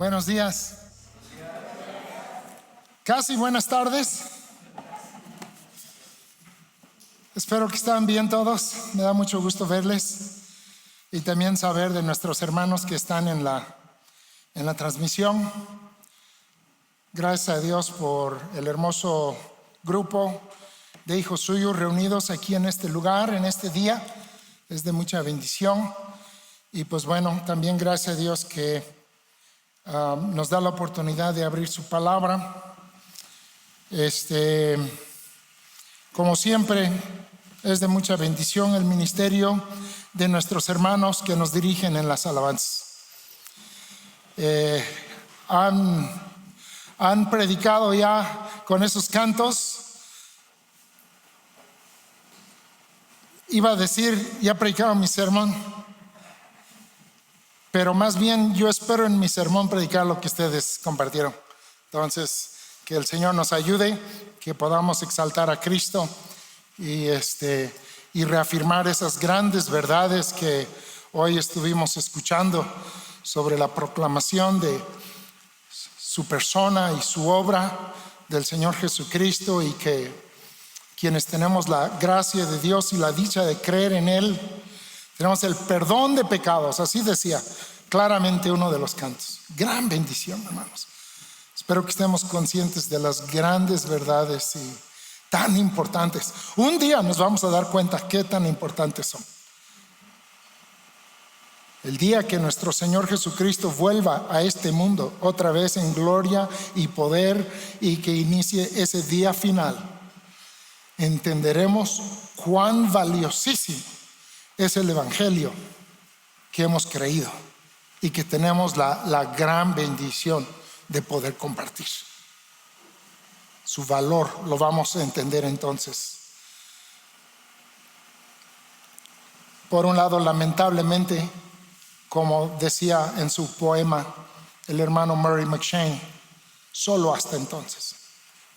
Buenos días. Casi buenas tardes. Espero que estén bien todos. Me da mucho gusto verles y también saber de nuestros hermanos que están en la transmisión. Gracias a Dios por el hermoso grupo de hijos suyos reunidos aquí en este lugar, en este día. Es de mucha bendición. Y pues bueno, también gracias a Dios que nos da la oportunidad de abrir su palabra. Como siempre, es de mucha bendición el ministerio de nuestros hermanos que nos dirigen en las alabanzas. Han predicado ya con esos cantos. Iba a decir, ya predicaron mi sermón, pero más bien yo espero en mi sermón predicar lo que ustedes compartieron. Entonces, que el Señor nos ayude, que podamos exaltar a Cristo y reafirmar esas grandes verdades que hoy estuvimos escuchando sobre la proclamación de su persona y su obra del Señor Jesucristo, y que quienes tenemos la gracia de Dios y la dicha de creer en Él, tenemos el perdón de pecados. Así decía claramente uno de los cantos. Gran bendición, hermanos. Espero que estemos conscientes de las grandes verdades y tan importantes. Un día nos vamos a dar cuenta qué tan importantes son. El día que nuestro Señor Jesucristo vuelva a este mundo otra vez en gloria y poder, y que inicie ese día final, entenderemos cuán valiosísimo es el evangelio que hemos creído y que tenemos la gran bendición de poder compartir. Su valor lo vamos a entender entonces. Por un lado, lamentablemente, como decía en su poema el hermano Murray McCheyne, solo hasta entonces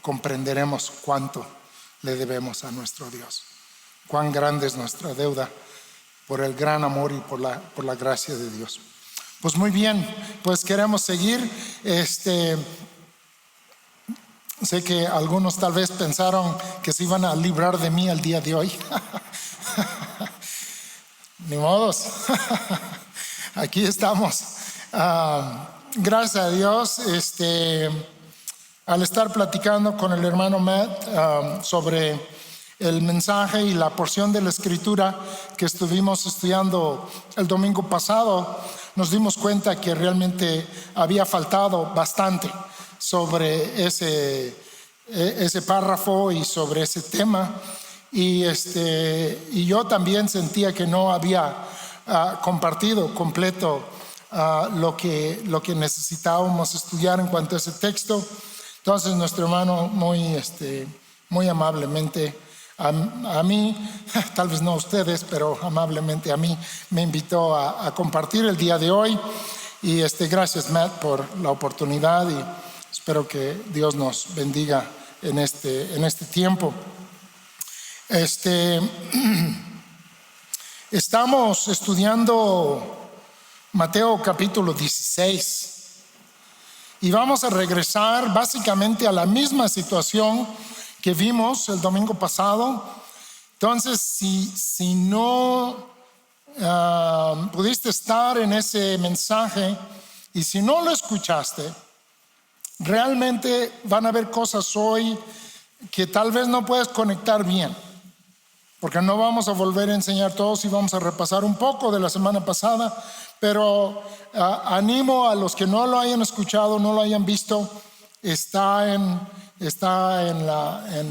comprenderemos cuánto le debemos a nuestro Dios, cuán grande es nuestra deuda por el gran amor y por la gracia de Dios. Pues muy bien, pues queremos seguir. Sé que algunos tal vez pensaron que se iban a librar de mí el día de hoy. Ni modos. Aquí estamos. Gracias a Dios, al estar platicando con el hermano Matt sobre el mensaje y la porción de la escritura que estuvimos estudiando el domingo pasado, nos dimos cuenta que realmente había faltado bastante sobre ese párrafo y sobre ese tema, y yo también sentía que no había compartido completo lo que necesitábamos estudiar en cuanto a ese texto. Entonces nuestro hermano muy amablemente a mí, tal vez no a ustedes, pero amablemente a mí, me invitó a compartir el día de hoy. Y gracias, Matt, por la oportunidad, y espero que Dios nos bendiga en este tiempo. Estamos estudiando Mateo capítulo 16 y vamos a regresar básicamente a la misma situación que vimos el domingo pasado. Entonces, si no pudiste estar en ese mensaje y si no lo escuchaste, realmente van a haber cosas hoy que tal vez no puedes conectar bien, porque no vamos a volver a enseñar todos y vamos a repasar un poco de la semana pasada, pero animo a los que no lo hayan escuchado, no lo hayan visto. Está en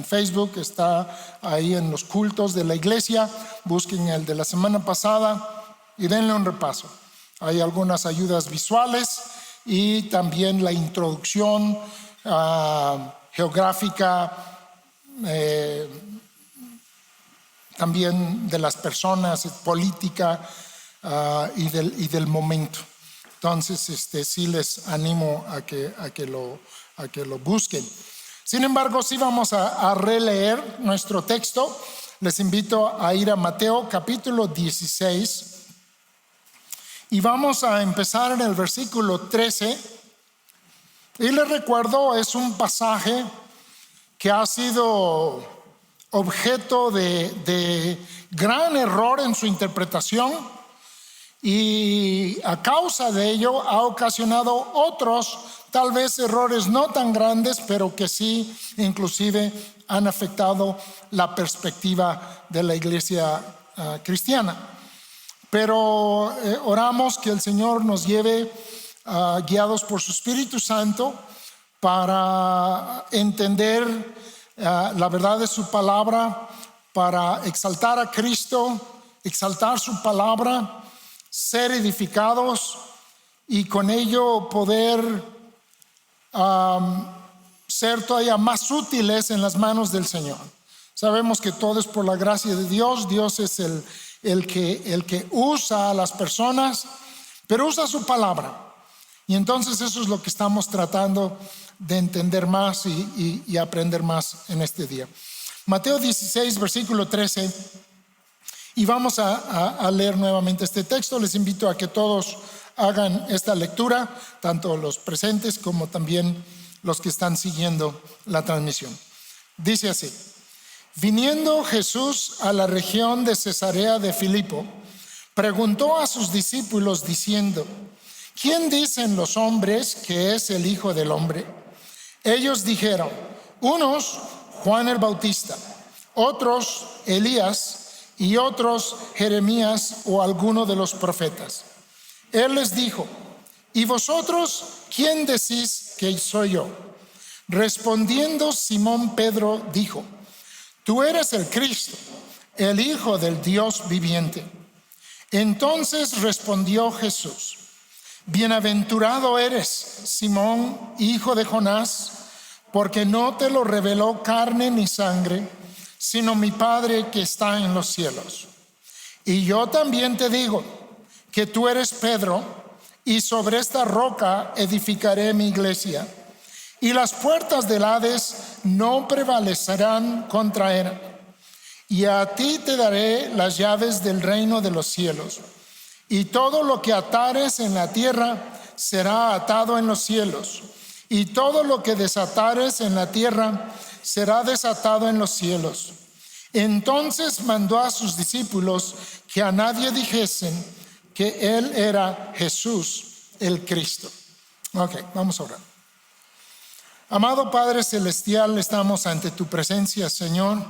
Facebook, está ahí en los cultos de la iglesia. Busquen el de la semana pasada y denle un repaso. Hay algunas ayudas visuales y también la introducción geográfica, también de las personas, política y del momento. Entonces, sí les animo a que lo busquen. Sin embargo, sí vamos a releer nuestro texto. Les invito a ir a Mateo capítulo 16 y vamos a empezar en el versículo 13 Y les recuerdo, es un pasaje que ha sido objeto de gran error en su interpretación, y a causa de ello ha ocasionado otros, tal vez errores no tan grandes, pero que sí inclusive han afectado la perspectiva de la iglesia cristiana. Pero oramos que el Señor nos lleve guiados por su Espíritu Santo para entender la verdad de su palabra, para exaltar a Cristo, exaltar su palabra, ser edificados y con ello poder ser todavía más útiles en las manos del Señor. Sabemos que todo es por la gracia de Dios. Dios es el que usa a las personas, pero usa su palabra. Y entonces eso es lo que estamos tratando de entender más y aprender más en este día. Mateo 16, versículo 13. Y vamos a leer nuevamente este texto. Les invito a que todos hagan esta lectura, tanto los presentes como también los que están siguiendo la transmisión. Dice así: viniendo Jesús a la región de Cesarea de Filipo, preguntó a sus discípulos diciendo: ¿quién dicen los hombres que es el Hijo del Hombre? Ellos dijeron: unos, Juan el Bautista; otros, Elías; y otros, Jeremías o alguno de los profetas. Él les dijo: ¿y vosotros quién decís que soy yo? Respondiendo Simón Pedro dijo: tú eres el Cristo, el Hijo del Dios viviente. Entonces respondió Jesús: bienaventurado eres, Simón, hijo de Jonás, porque no te lo reveló carne ni sangre, sino mi Padre que está en los cielos. Y yo también te digo que tú eres Pedro, y sobre esta roca edificaré mi iglesia, y las puertas del Hades no prevalecerán contra él. Y a ti te daré las llaves del reino de los cielos. Y todo lo que atares en la tierra será atado en los cielos, y todo lo que desatares en la tierra será desatado en los cielos. Entonces mandó a sus discípulos que a nadie dijesen que él era Jesús el Cristo. Ok, vamos a orar. Amado Padre Celestial, estamos ante tu presencia, Señor,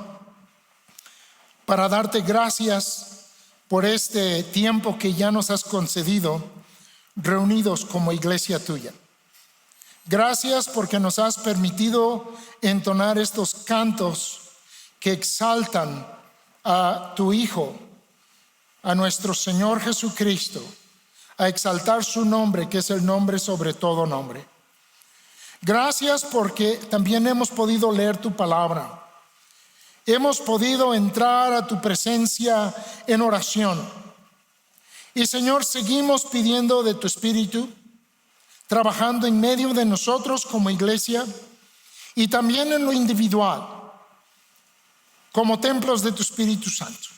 para darte gracias por este tiempo que ya nos has concedido reunidos como iglesia tuya. Gracias porque nos has permitido entonar estos cantos que exaltan a tu Hijo, a nuestro Señor Jesucristo, a exaltar su nombre, que es el nombre sobre todo nombre. Gracias porque también hemos podido leer tu palabra. Hemos podido entrar a tu presencia en oración. Y Señor, seguimos pidiendo de tu Espíritu, trabajando en medio de nosotros como iglesia y también en lo individual, como templos de tu Espíritu Santo.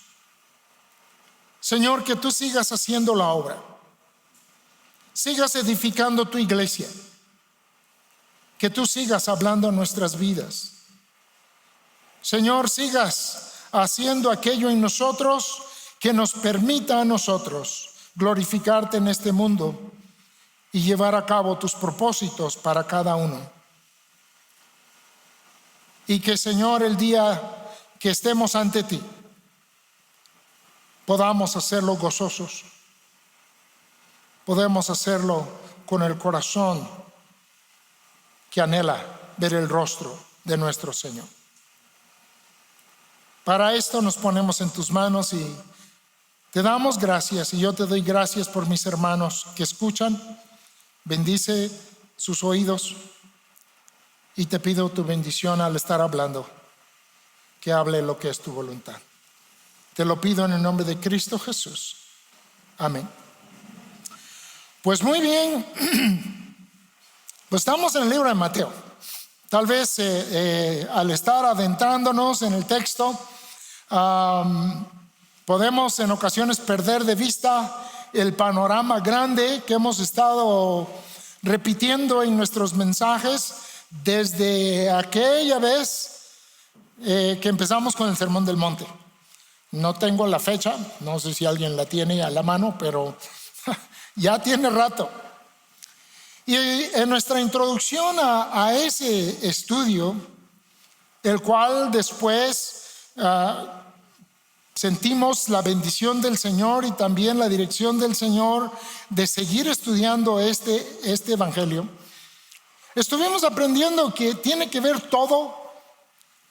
Señor, que tú sigas haciendo la obra, sigas edificando tu iglesia, que tú sigas hablando en nuestras vidas. Señor, sigas haciendo aquello en nosotros que nos permita a nosotros glorificarte en este mundo y llevar a cabo tus propósitos para cada uno. Y que, Señor, el día que estemos ante ti, podamos hacerlo gozosos, podemos hacerlo con el corazón que anhela ver el rostro de nuestro Señor. Para esto nos ponemos en tus manos y te damos gracias, y yo te doy gracias por mis hermanos que escuchan. Bendice sus oídos y te pido tu bendición al estar hablando, que hable lo que es tu voluntad. Te lo pido en el nombre de Cristo Jesús. Amén. Pues muy bien, pues estamos en el libro de Mateo. Tal vez al estar adentrándonos en el texto, podemos en ocasiones perder de vista el panorama grande que hemos estado repitiendo en nuestros mensajes desde aquella vez que empezamos con el Sermón del Monte. No tengo la fecha, no sé si alguien la tiene a la mano, pero ya tiene rato. Y en nuestra introducción a ese estudio, el cual después sentimos la bendición del Señor y también la dirección del Señor de seguir estudiando este evangelio, estuvimos aprendiendo que tiene que ver todo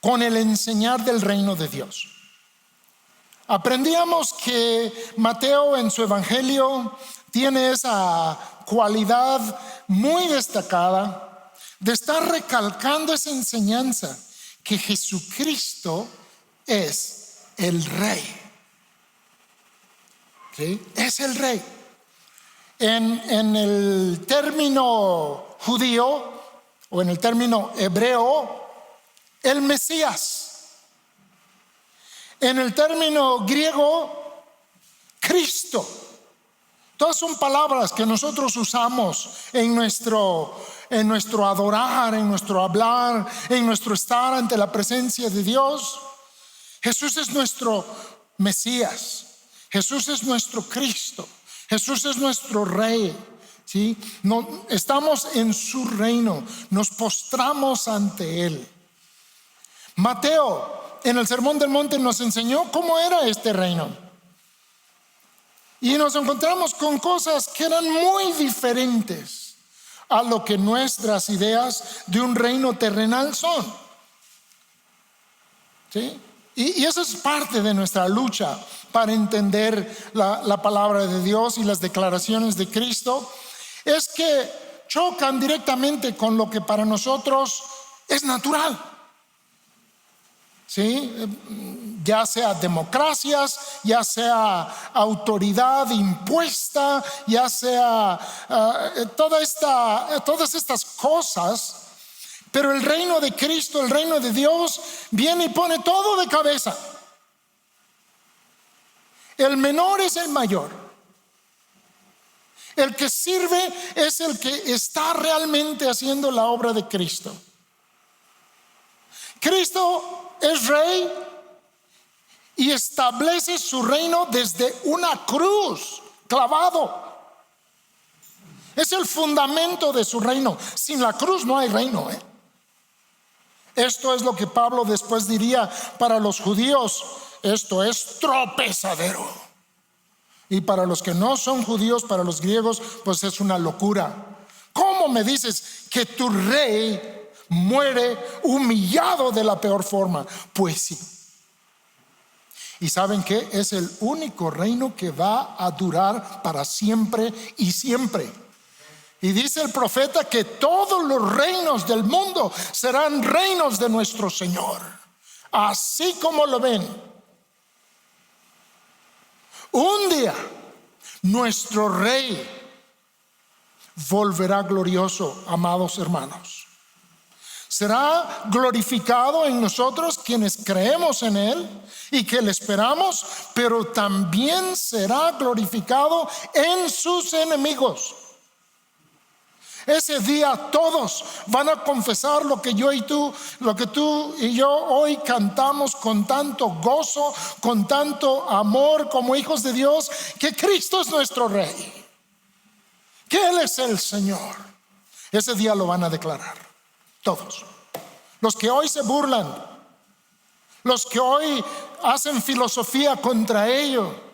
con el enseñar del reino de Dios. Aprendíamos que Mateo en su evangelio tiene esa cualidad muy destacada de estar recalcando esa enseñanza, que Jesucristo es el Rey. ¿Sí? Es el Rey. En el término judío o en el término hebreo, el Mesías. En el término griego, Cristo. Todas son palabras que nosotros usamos en nuestro adorar, en nuestro hablar, en nuestro estar ante la presencia de Dios. Jesús es nuestro Mesías. Jesús es nuestro Cristo. Jesús es nuestro Rey. ¿Sí? No, estamos en su reino. Nos postramos ante Él. Mateo en el Sermón del Monte nos enseñó cómo era este reino. Y nos encontramos con cosas que eran muy diferentes a lo que nuestras ideas de un reino terrenal son. ¿Sí? Y eso es parte de nuestra lucha para entender la palabra de Dios y las declaraciones de Cristo. Es que chocan directamente con lo que para nosotros es natural. ¿Sí? Ya sea democracias, ya sea autoridad impuesta, ya sea todas estas cosas. Pero el reino de Cristo, el reino de Dios, viene y pone todo de cabeza. El menor es el mayor. El que sirve es el que está realmente haciendo la obra de Cristo. Cristo es Rey y establece su reino desde una cruz clavado. Es el fundamento de su reino. Sin la cruz no hay reino. Esto es lo que Pablo después diría para los judíos: esto es tropezadero. Y para los que no son judíos, para los griegos, pues es una locura. ¿Cómo me dices que tu Rey muere humillado de la peor forma? Pues sí. ¿Y saben qué? Es el único reino que va a durar para siempre y siempre. Y dice el profeta que todos los reinos del mundo serán reinos de nuestro Señor. Así como lo ven. Un día nuestro Rey volverá glorioso, amados hermanos. Será glorificado en nosotros quienes creemos en Él y que le esperamos, pero también será glorificado en sus enemigos. Ese día todos van a confesar lo que tú y yo hoy cantamos con tanto gozo, con tanto amor como hijos de Dios, que Cristo es nuestro Rey, que Él es el Señor. Ese día lo van a declarar todos. Los que hoy se burlan, los que hoy hacen filosofía contra ello,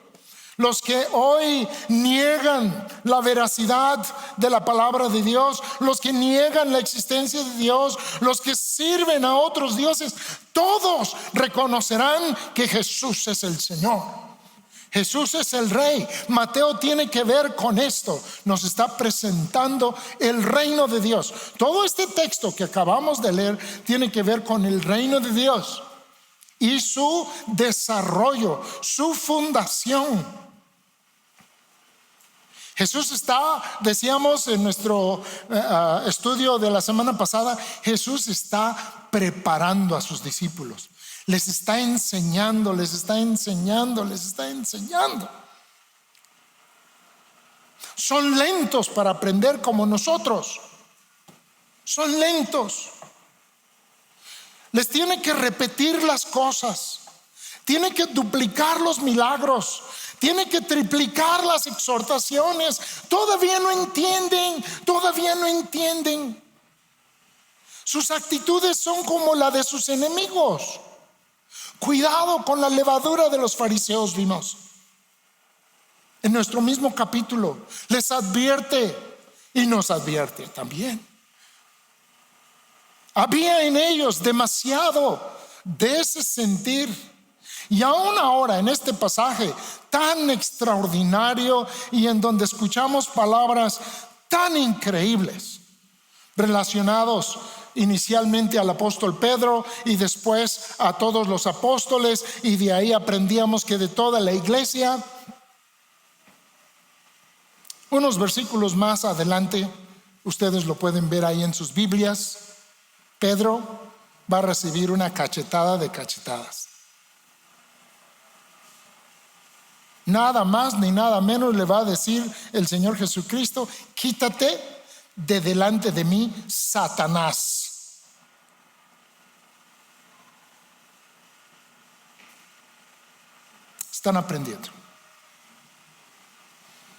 los que hoy niegan la veracidad de la palabra de Dios, los que niegan la existencia de Dios, los que sirven a otros dioses, todos reconocerán que Jesús es el Señor. Jesús es el Rey. Mateo tiene que ver con esto. Nos está presentando el reino de Dios. Todo este texto que acabamos de leer tiene que ver con el reino de Dios y su desarrollo, su fundación. Jesús está, decíamos en nuestro estudio de la semana pasada, Jesús está preparando a sus discípulos. Les está enseñando, les está enseñando, les está enseñando. Son lentos para aprender como nosotros. Son lentos. Les tiene que repetir las cosas. Tiene que duplicar los milagros. Tiene que triplicar las exhortaciones. Todavía no entienden. Todavía no entienden. Sus actitudes son como la de sus enemigos. Cuidado con la levadura de los fariseos, vimos en nuestro mismo capítulo. Les advierte y nos advierte también. Había en ellos demasiado de ese sentir. Y aún ahora en este pasaje tan extraordinario y en donde escuchamos palabras tan increíbles relacionados inicialmente al apóstol Pedro y después a todos los apóstoles, y de ahí aprendíamos que de toda la iglesia. Unos versículos más adelante, ustedes lo pueden ver ahí en sus Biblias, Pedro va a recibir una cachetada de cachetadas. Nada más ni nada menos le va a decir el Señor Jesucristo: quítate de delante de mí, Satanás. Están aprendiendo.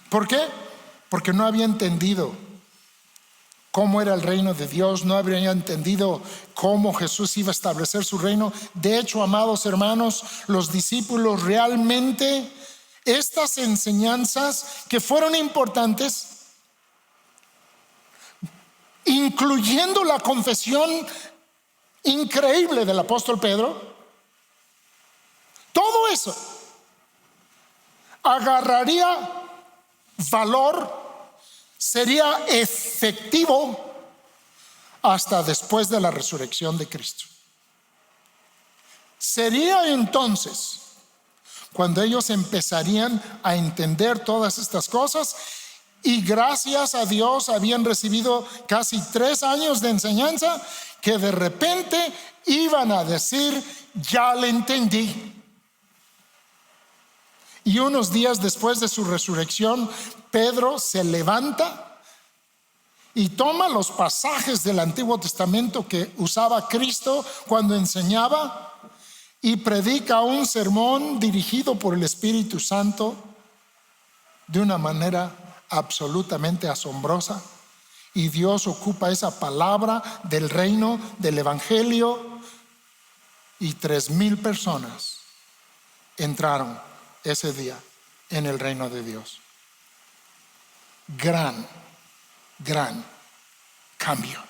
¿Por qué? Porque no había entendido cómo era el reino de Dios, no habría entendido cómo Jesús iba a establecer su reino. De hecho, amados hermanos, los discípulos realmente, estas enseñanzas que fueron importantes, incluyendo la confesión increíble del apóstol Pedro, todo eso agarraría valor, sería efectivo hasta después de la resurrección de Cristo. Sería entonces cuando ellos empezarían a entender todas estas cosas, y gracias a Dios habían recibido casi 3 años de enseñanza, que de repente iban a decir: ya le entendí. Y unos días después de su resurrección, Pedro se levanta y toma los pasajes del Antiguo Testamento que usaba Cristo cuando enseñaba y predica un sermón dirigido por el Espíritu Santo de una manera absolutamente asombrosa. Y Dios ocupa esa palabra del reino, del evangelio, y 3,000 personas entraron ese día en el reino de Dios. Gran cambio.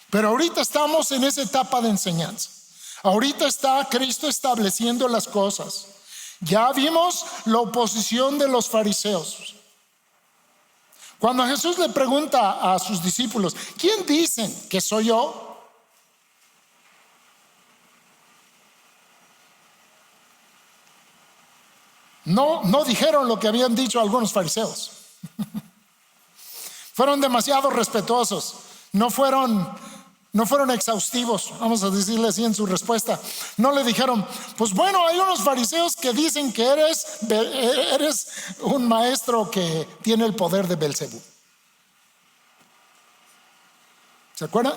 Pero ahorita estamos en esa etapa de enseñanza. Ahorita está Cristo estableciendo las cosas. Ya vimos la oposición de los fariseos. Cuando Jesús le pregunta a sus discípulos: ¿quién dicen que soy yo? No dijeron lo que habían dicho algunos fariseos. Fueron demasiado respetuosos. No fueron exhaustivos, vamos a decirle así en su respuesta. No le dijeron: pues bueno, hay unos fariseos que dicen que eres un maestro que tiene el poder de Belcebú. ¿Se acuerdan?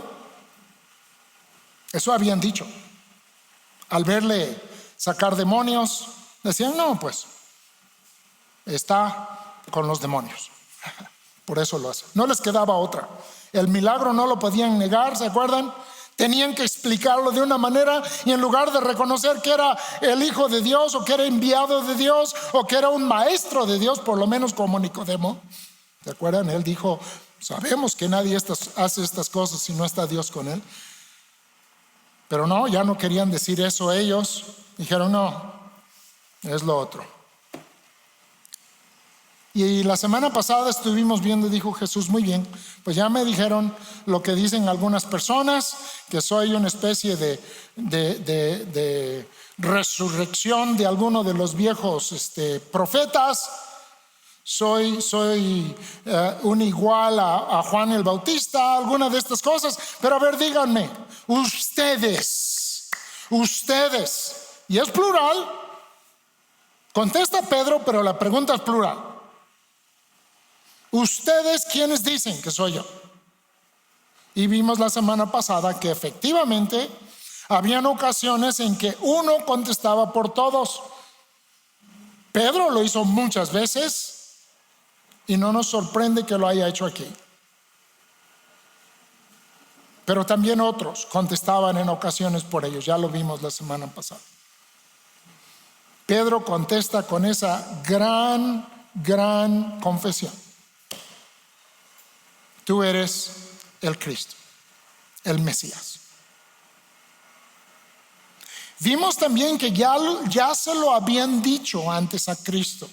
Eso habían dicho. Al verle sacar demonios, decían: no, pues está con los demonios. Por eso lo hace. No les quedaba otra. El milagro no lo podían negar, ¿se acuerdan? Tenían que explicarlo de una manera, y en lugar de reconocer que era el Hijo de Dios, o que era enviado de Dios, o que era un maestro de Dios, por lo menos como Nicodemo, ¿se acuerdan? Él dijo: sabemos que nadie hace estas cosas si no está Dios con él. Pero no, ya no querían decir eso ellos. Dijeron: no, es lo otro. Y la semana pasada estuvimos viendo, dijo Jesús: muy bien, pues ya me dijeron lo que dicen algunas personas, que soy una especie de resurrección de alguno de los viejos profetas. Soy un igual a Juan el Bautista, alguna de estas cosas. Pero a ver, díganme, ustedes, y es plural, contesta Pedro, pero la pregunta es plural. ¿Ustedes quiénes dicen que soy yo? Y vimos la semana pasada que efectivamente habían ocasiones en que uno contestaba por todos. Pedro lo hizo muchas veces y no nos sorprende que lo haya hecho aquí. Pero también otros contestaban en ocasiones por ellos. Ya lo vimos la semana pasada. Pedro contesta con esa gran confesión: tú eres el Cristo, el Mesías. Vimos también que ya se lo habían dicho antes a Cristo.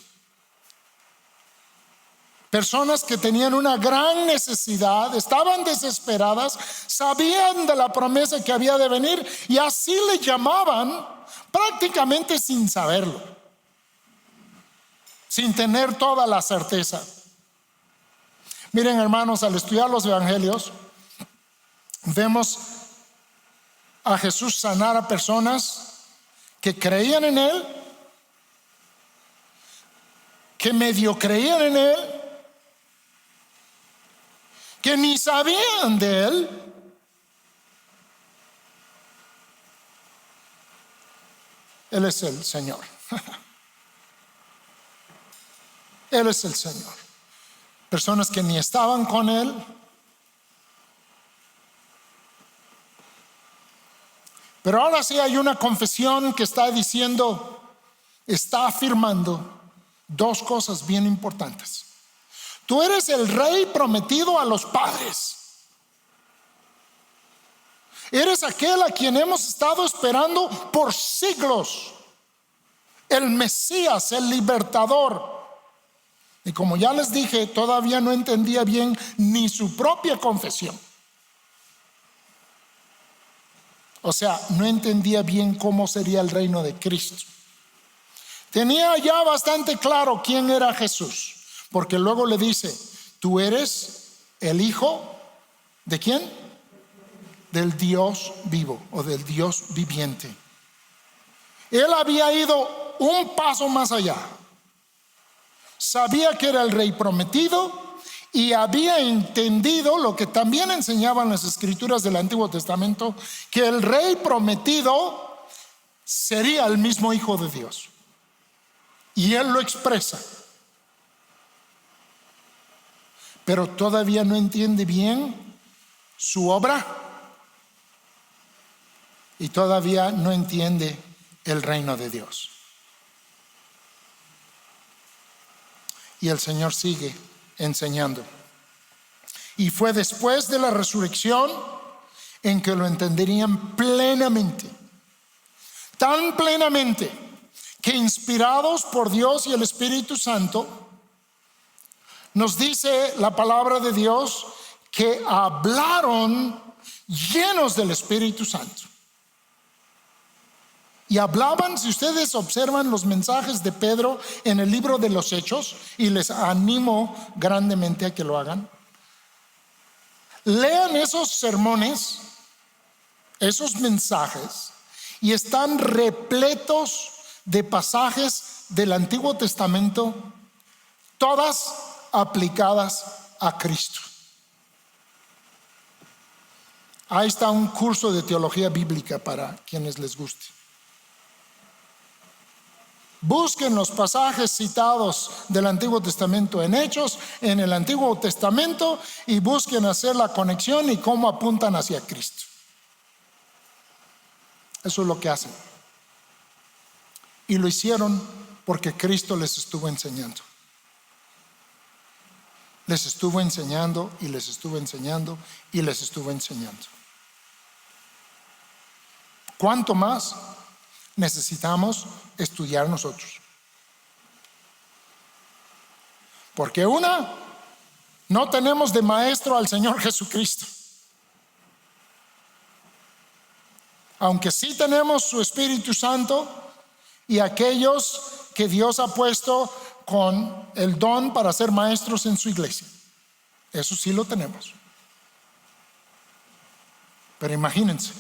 Personas que tenían una gran necesidad, estaban desesperadas, sabían de la promesa que había de venir y así le llamaban prácticamente sin saberlo, sin tener toda la certeza. Miren, hermanos, al estudiar los evangelios, vemos a Jesús sanar a personas que creían en Él, que medio creían en Él, que ni sabían de Él. Él es el Señor. Él es el Señor. Personas que ni estaban con Él, pero ahora sí hay una confesión que está diciendo, está afirmando dos cosas bien importantes. Tú eres el Rey prometido a los padres. Eres aquel a quien hemos estado esperando por siglos. El Mesías, el libertador. Y como ya les dije, todavía no entendía bien ni su propia confesión. O sea, no entendía bien cómo sería el reino de Cristo. Tenía ya bastante claro quién era Jesús, porque luego le dice: tú eres el Hijo ¿de quién? Del Dios vivo o del Dios viviente. Él había ido un paso más allá. Sabía que era el Rey prometido y había entendido lo que también enseñaban las escrituras del Antiguo Testamento, que el Rey prometido sería el mismo Hijo de Dios. Y Él lo expresa. Pero todavía no entiende bien su obra y todavía no entiende el reino de Dios. Y el Señor sigue enseñando. Y fue después de la resurrección en que lo entenderían plenamente. Tan plenamente que, inspirados por Dios y el Espíritu Santo, nos dice la palabra de Dios que hablaron llenos del Espíritu Santo. Y hablaban, si ustedes observan los mensajes de Pedro en el libro de los Hechos, y les animo grandemente a que lo hagan, lean esos sermones, esos mensajes, y están repletos de pasajes del Antiguo Testamento, todas aplicadas a Cristo. Ahí está un curso de teología bíblica para quienes les guste. Busquen los pasajes citados del Antiguo Testamento en Hechos, en el Antiguo Testamento, y busquen hacer la conexión y cómo apuntan hacia Cristo. Eso es lo que hacen. Y lo hicieron porque Cristo les estuvo enseñando. Les estuvo enseñando y les estuvo enseñando y les estuvo enseñando. ¿Cuánto más necesitamos estudiar nosotros? Porque no tenemos de maestro al Señor Jesucristo. Aunque sí tenemos su Espíritu Santo y aquellos que Dios ha puesto con el don para ser maestros en su iglesia. Eso sí lo tenemos. Pero imagínense,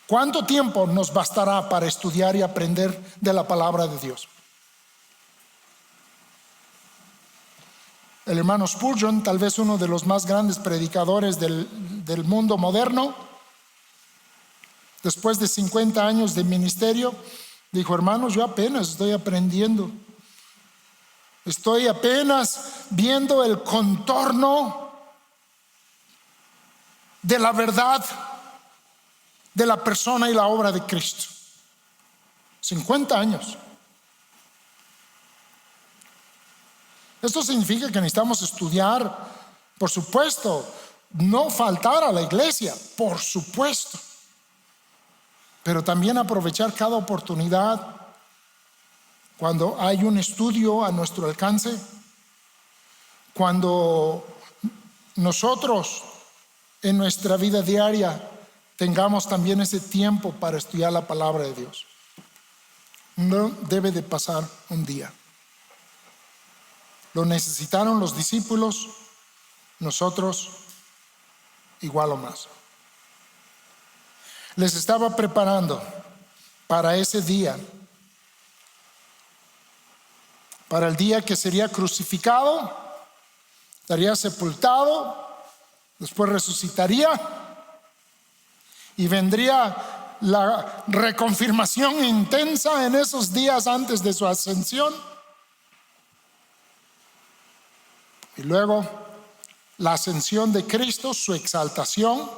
¿cuánto tiempo nos bastará para estudiar y aprender de la palabra de Dios? El hermano Spurgeon, tal vez uno de los más grandes predicadores del mundo moderno, después de 50 años de ministerio, dijo: hermanos, yo apenas estoy aprendiendo. Estoy apenas viendo el contorno de la verdad de la persona y la obra de Cristo. 50 años. Esto significa que necesitamos estudiar, por supuesto, no faltar a la iglesia, por supuesto, pero también aprovechar cada oportunidad cuando hay un estudio a nuestro alcance, cuando nosotros en nuestra vida diaria tengamos también ese tiempo para estudiar la palabra de Dios. No debe de pasar un día. Lo necesitaron los discípulos, nosotros igual o más. Les estaba preparando para ese día, para el día que sería crucificado, estaría sepultado, después resucitaría y vendría la reconfirmación intensa en esos días antes de su ascensión. Y luego la ascensión de Cristo, su exaltación,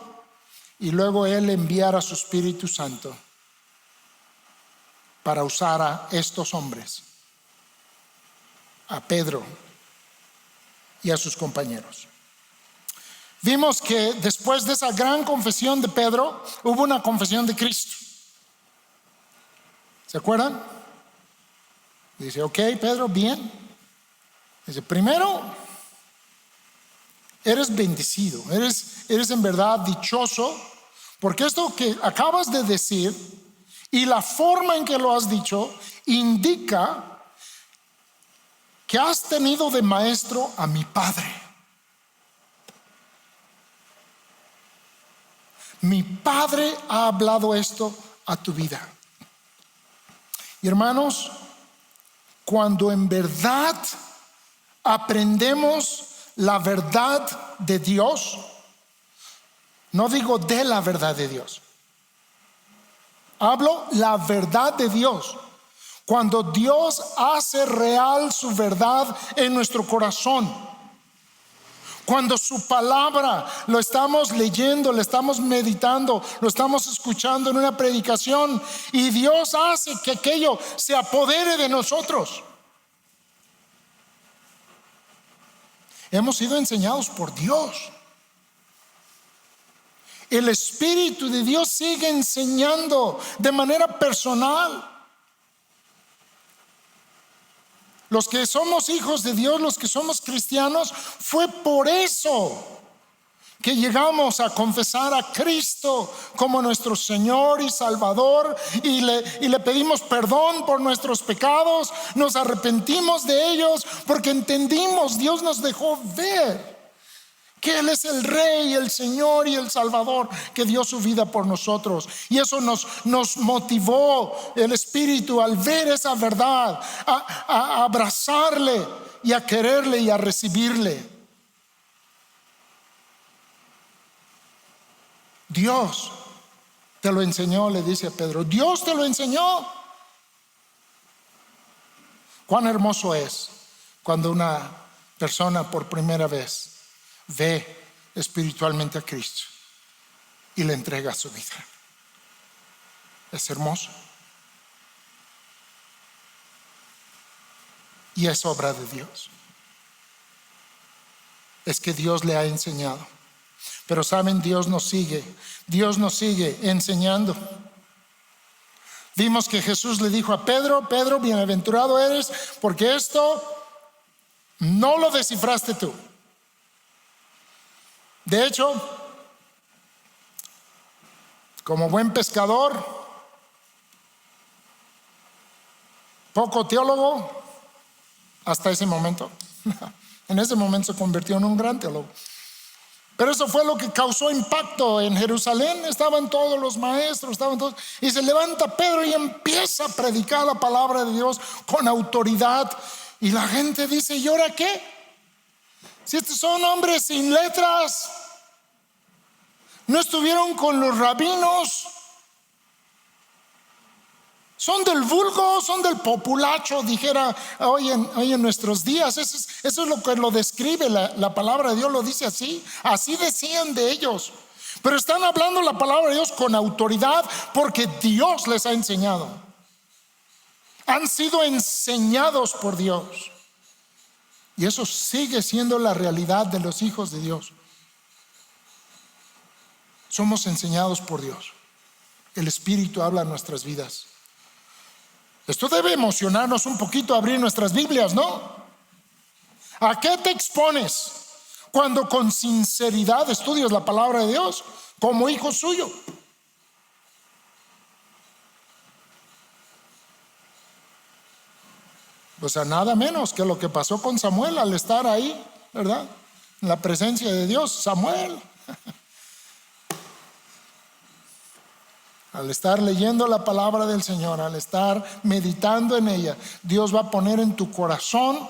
y luego Él enviar a su Espíritu Santo para usar a estos hombres, a Pedro y a sus compañeros. Vimos que después de esa gran confesión de Pedro, hubo una confesión de Cristo. ¿Se acuerdan? Dice: ok, Pedro, bien. Dice: primero, eres bendecido, eres en verdad dichoso, porque esto que acabas de decir y la forma en que lo has dicho indica que has tenido de maestro a mi Padre. Mi Padre ha hablado esto a tu vida. Y hermanos, cuando en verdad aprendemos la verdad de Dios, no digo de la verdad de Dios, hablo la verdad de Dios. Cuando Dios hace real su verdad en nuestro corazón, cuando su palabra lo estamos leyendo, lo estamos meditando, lo estamos escuchando en una predicación, y Dios hace que aquello se apodere de nosotros. Hemos sido enseñados por Dios. El Espíritu de Dios sigue enseñando de manera personal. Los que somos hijos de Dios, los que somos cristianos, fue por eso que llegamos a confesar a Cristo como nuestro Señor y Salvador, y le pedimos perdón por nuestros pecados, nos arrepentimos de ellos porque entendimos, Dios nos dejó ver que Él es el Rey, el Señor y el Salvador, que dio su vida por nosotros. Y eso nos motivó el Espíritu al ver esa verdad, a abrazarle y a quererle y a recibirle. Dios te lo enseñó, le dice a Pedro. Dios te lo enseñó. Cuán hermoso es cuando una persona por primera vez ve espiritualmente a Cristo y le entrega su vida. Es hermoso. Y es obra de Dios. Es que Dios le ha enseñado. Pero saben, Dios nos sigue enseñando. Vimos que Jesús le dijo a Pedro: Pedro, bienaventurado eres, porque esto no lo descifraste tú. De hecho, como buen pescador, poco teólogo, hasta ese momento, en ese momento se convirtió en un gran teólogo. Pero eso fue lo que causó impacto en Jerusalén. Estaban todos los maestros, y se levanta Pedro y empieza a predicar la palabra de Dios con autoridad. Y la gente dice: ¿y ahora qué? Si estos son hombres sin letras, no estuvieron con los rabinos, son del vulgo, son del populacho, dijera hoy en nuestros días. Eso es lo que lo describe la palabra de Dios, lo dice así. Así decían de ellos. Pero están hablando la palabra de Dios con autoridad porque Dios les ha enseñado. Han sido enseñados por Dios. Y eso sigue siendo la realidad de los hijos de Dios. Somos enseñados por Dios. El Espíritu habla en nuestras vidas. Esto debe emocionarnos un poquito, abrir nuestras Biblias, ¿no? ¿A qué te expones cuando con sinceridad estudias la palabra de Dios como hijo suyo? Pues a nada menos que lo que pasó con Samuel al estar ahí, ¿verdad? En la presencia de Dios. Samuel, al estar leyendo la palabra del Señor, al estar meditando en ella, Dios va a poner en tu corazón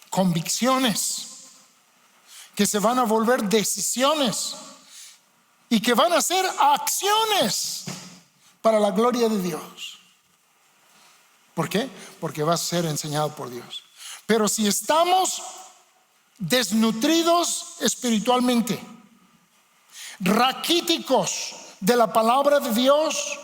convicciones que se van a volver decisiones y que van a ser acciones para la gloria de Dios. ¿Por qué? Porque vas a ser enseñado por Dios. Pero si estamos desnutridos espiritualmente, raquíticos de la palabra de Dios,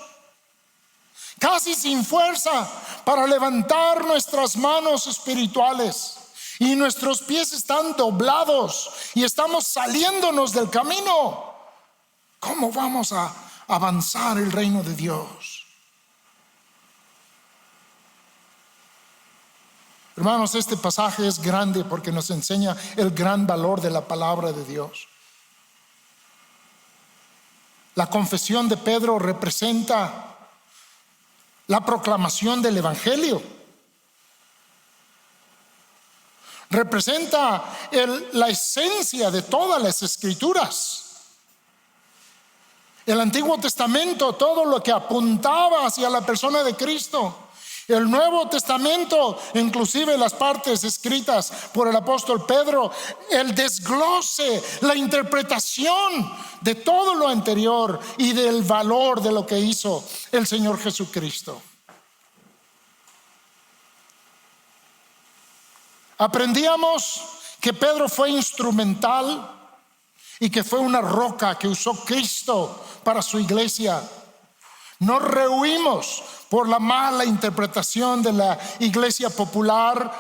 casi sin fuerza para levantar nuestras manos espirituales, y nuestros pies están doblados y estamos saliéndonos del camino, ¿cómo vamos a avanzar el reino de Dios? Hermanos, este pasaje es grande porque nos enseña el gran valor de la palabra de Dios. La confesión de Pedro representa la proclamación del Evangelio. Representa la esencia de todas las Escrituras. El Antiguo Testamento, todo lo que apuntaba hacia la persona de Cristo. El Nuevo Testamento, inclusive las partes escritas por el apóstol Pedro, el desglose, la interpretación de todo lo anterior y del valor de lo que hizo el Señor Jesucristo. Aprendíamos que Pedro fue instrumental y que fue una roca que usó Cristo para su iglesia. Nos rehuimos por la mala interpretación de la iglesia popular,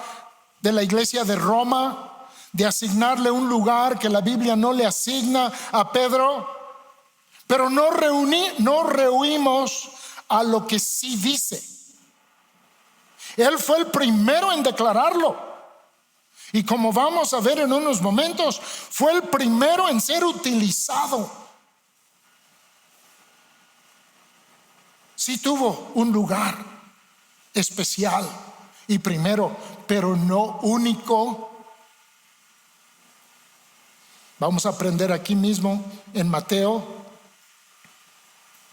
de la iglesia de Roma, de asignarle un lugar que la Biblia no le asigna a Pedro, pero no rehuimos a lo que sí dice. Él fue el primero en declararlo. Y como vamos a ver en unos momentos, fue el primero en ser utilizado. Sí tuvo un lugar especial y primero, pero no único. Vamos a aprender aquí mismo en Mateo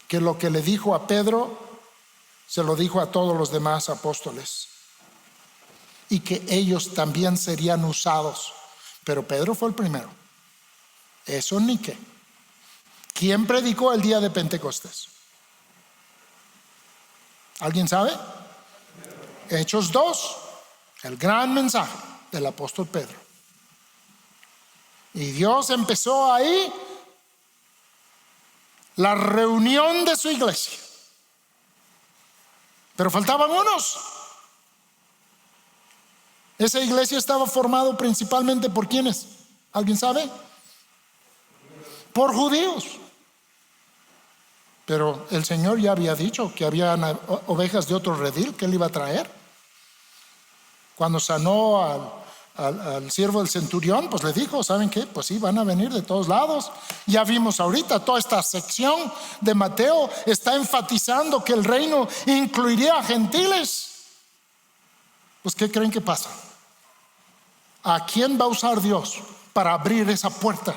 que lo que le dijo a Pedro se lo dijo a todos los demás apóstoles y que ellos también serían usados, pero Pedro fue el primero. Eso ni qué. ¿Quién predicó el día de Pentecostés? ¿Alguien sabe? Hechos 2, el gran mensaje del apóstol Pedro. Y Dios empezó ahí la reunión de su iglesia. Pero faltaban unos. Esa iglesia estaba formada principalmente ¿por quiénes? ¿Alguien sabe? Por judíos. Pero el Señor ya había dicho que había ovejas de otro redil que Él iba a traer. Cuando sanó al siervo del centurión, pues le dijo, ¿saben qué? Pues sí, van a venir de todos lados. Ya vimos ahorita toda esta sección de Mateo está enfatizando que el reino incluiría a gentiles. Pues ¿qué creen que pasa? ¿A quién va a usar Dios para abrir esa puerta?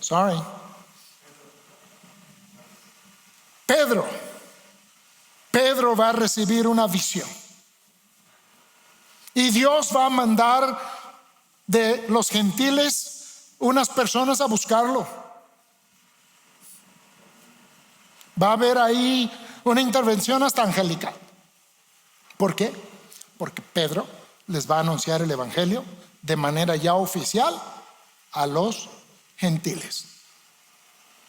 Sorry. Pedro va a recibir una visión. Y Dios va a mandar de los gentiles unas personas a buscarlo. Va a haber ahí una intervención hasta angelical. ¿Por qué? Porque Pedro les va a anunciar el evangelio de manera ya oficial a los gentiles.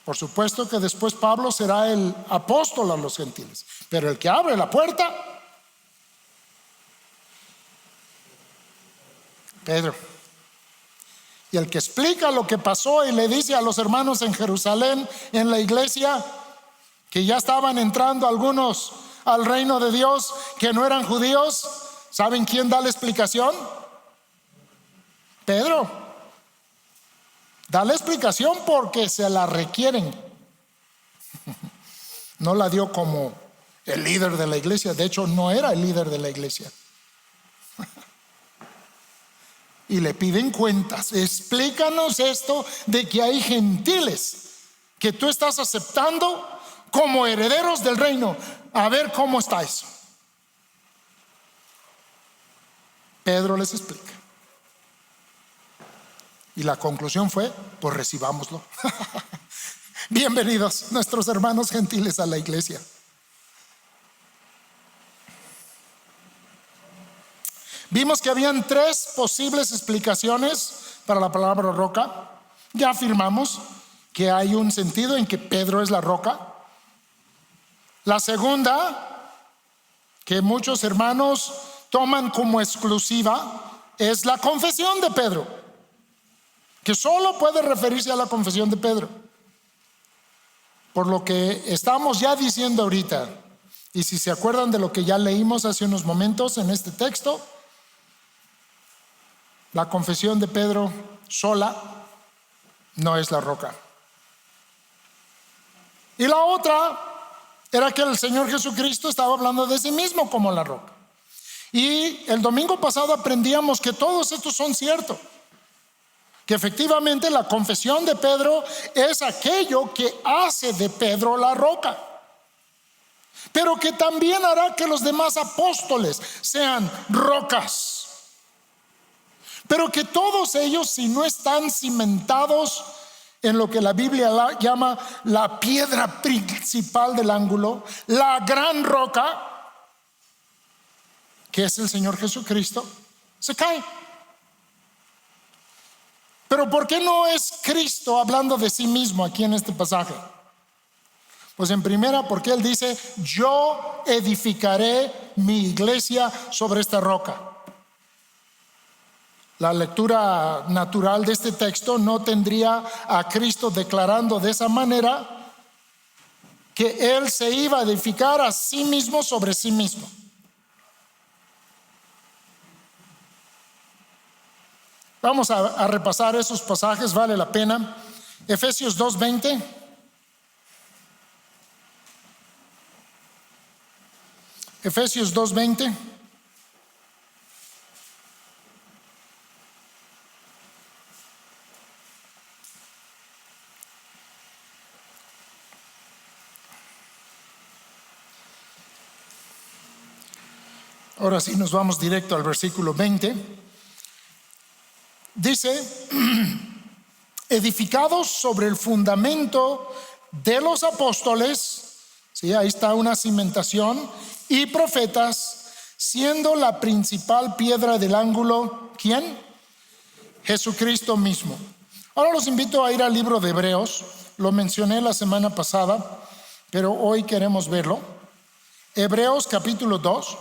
Por supuesto que después Pablo será el apóstol a los gentiles, pero el que abre la puerta, Pedro. Y el que explica lo que pasó y le dice a los hermanos en Jerusalén, en la iglesia, que ya estaban entrando algunos al reino de Dios que no eran judíos. ¿Saben quién da la explicación? Pedro. Da la explicación porque se la requieren. No la dio como el líder de la iglesia. De hecho, no era el líder de la iglesia. Y le piden cuentas. Explícanos esto de que hay gentiles que tú estás aceptando como herederos del reino. A ver cómo está eso. Pedro les explica. Y la conclusión fue, pues recibámoslo. Bienvenidos nuestros hermanos gentiles a la iglesia. Vimos que habían 3 posibles explicaciones para la palabra roca. Ya afirmamos que hay un sentido en que Pedro es la roca. La segunda, que muchos hermanos toman como exclusiva, es la confesión de Pedro, que solo puede referirse a la confesión de Pedro. Por lo que estamos ya diciendo ahorita, y si se acuerdan de lo que ya leímos hace unos momentos en este texto, la confesión de Pedro sola no es la roca. Y la otra era que el Señor Jesucristo estaba hablando de sí mismo como la roca. Y el domingo pasado aprendíamos que todos estos son ciertos. Que efectivamente la confesión de Pedro es aquello que hace de Pedro la roca, pero que también hará que los demás apóstoles sean rocas. Pero que todos ellos, si no están cimentados en lo que la Biblia llama la piedra principal del ángulo, la gran roca, que es el Señor Jesucristo, se cae. Pero ¿por qué no es Cristo hablando de sí mismo aquí en este pasaje? Pues en primera, porque Él dice, yo edificaré mi iglesia sobre esta roca. La lectura natural de este texto no tendría a Cristo declarando de esa manera que Él se iba a edificar a sí mismo sobre sí mismo. Vamos a repasar esos pasajes, vale la pena. Efesios 2:20. Efesios 2:20. Ahora sí nos vamos directo al versículo 20. Dice, edificados sobre el fundamento de los apóstoles, ¿sí? Ahí está una cimentación, y profetas, siendo la principal piedra del ángulo, ¿quién? Jesucristo mismo. Ahora los invito a ir al libro de Hebreos. Lo mencioné la semana pasada, pero hoy queremos verlo. Hebreos capítulo 2.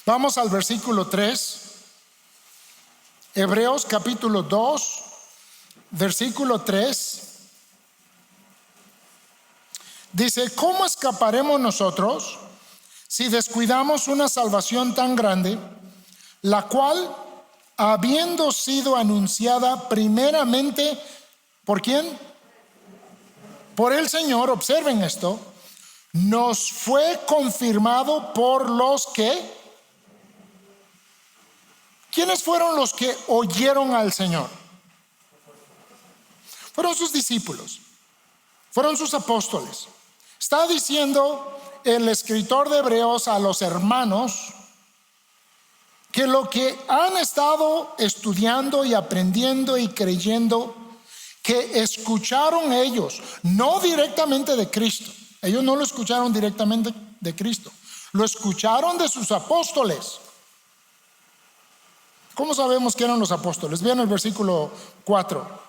Vamos al versículo 3. Hebreos capítulo 2, versículo 3. Dice, ¿cómo escaparemos nosotros si descuidamos una salvación tan grande, la cual, habiendo sido anunciada primeramente, ¿por quién? Por el Señor, observen esto, nos fue confirmado por los que... ¿Quiénes fueron los que oyeron al Señor? Fueron sus discípulos. Fueron sus apóstoles. Está diciendo el escritor de Hebreos a los hermanos que lo que han estado estudiando y aprendiendo y creyendo, que escucharon ellos, no directamente de Cristo. Ellos no lo escucharon directamente de Cristo, lo escucharon de sus apóstoles. ¿Cómo sabemos que eran los apóstoles? Vean el versículo 4.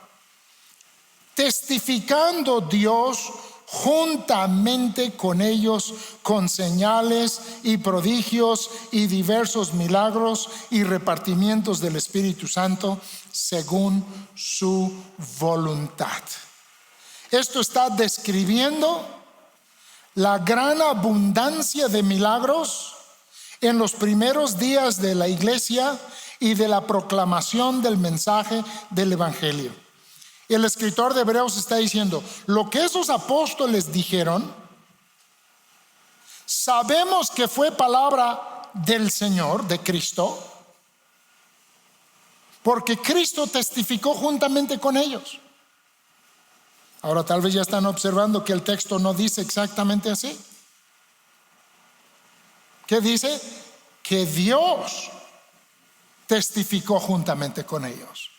Testificando Dios juntamente con ellos con señales y prodigios y diversos milagros y repartimientos del Espíritu Santo según su voluntad. Esto está describiendo la gran abundancia de milagros en los primeros días de la iglesia y de la proclamación del mensaje del evangelio. El escritor de Hebreos está diciendo, lo que esos apóstoles dijeron, sabemos que fue palabra del Señor, de Cristo, porque Cristo testificó juntamente con ellos. Ahora tal vez ya están observando que el texto no dice exactamente así. ¿Qué dice? Que Dios testificó juntamente con ellos.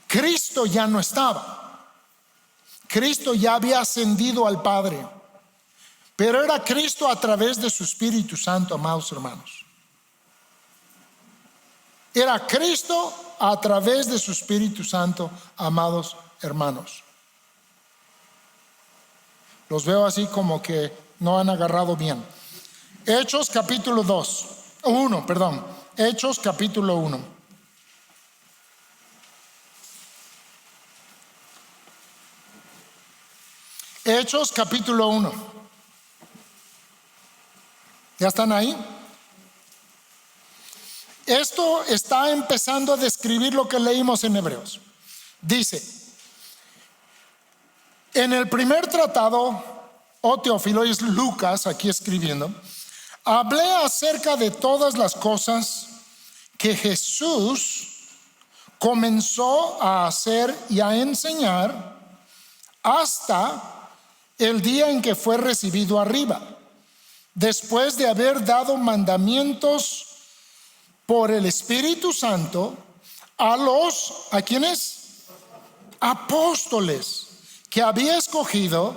Cristo ya no estaba. Cristo ya había ascendido al Padre. Pero era Cristo a través de su Espíritu Santo, amados hermanos. Era Cristo a través de su Espíritu Santo, amados hermanos. Los veo así como que no han agarrado bien. Hechos capítulo 1. Hechos capítulo 1. Hechos capítulo 1. ¿Ya están ahí? Esto está empezando a describir lo que leímos en Hebreos. Dice, en el primer tratado, Teófilo, es Lucas aquí escribiendo, hablé acerca de todas las cosas que Jesús comenzó a hacer y a enseñar hasta el día en que fue recibido arriba, después de haber dado mandamientos por el Espíritu Santo ¿a quiénes? Apóstoles que había escogido,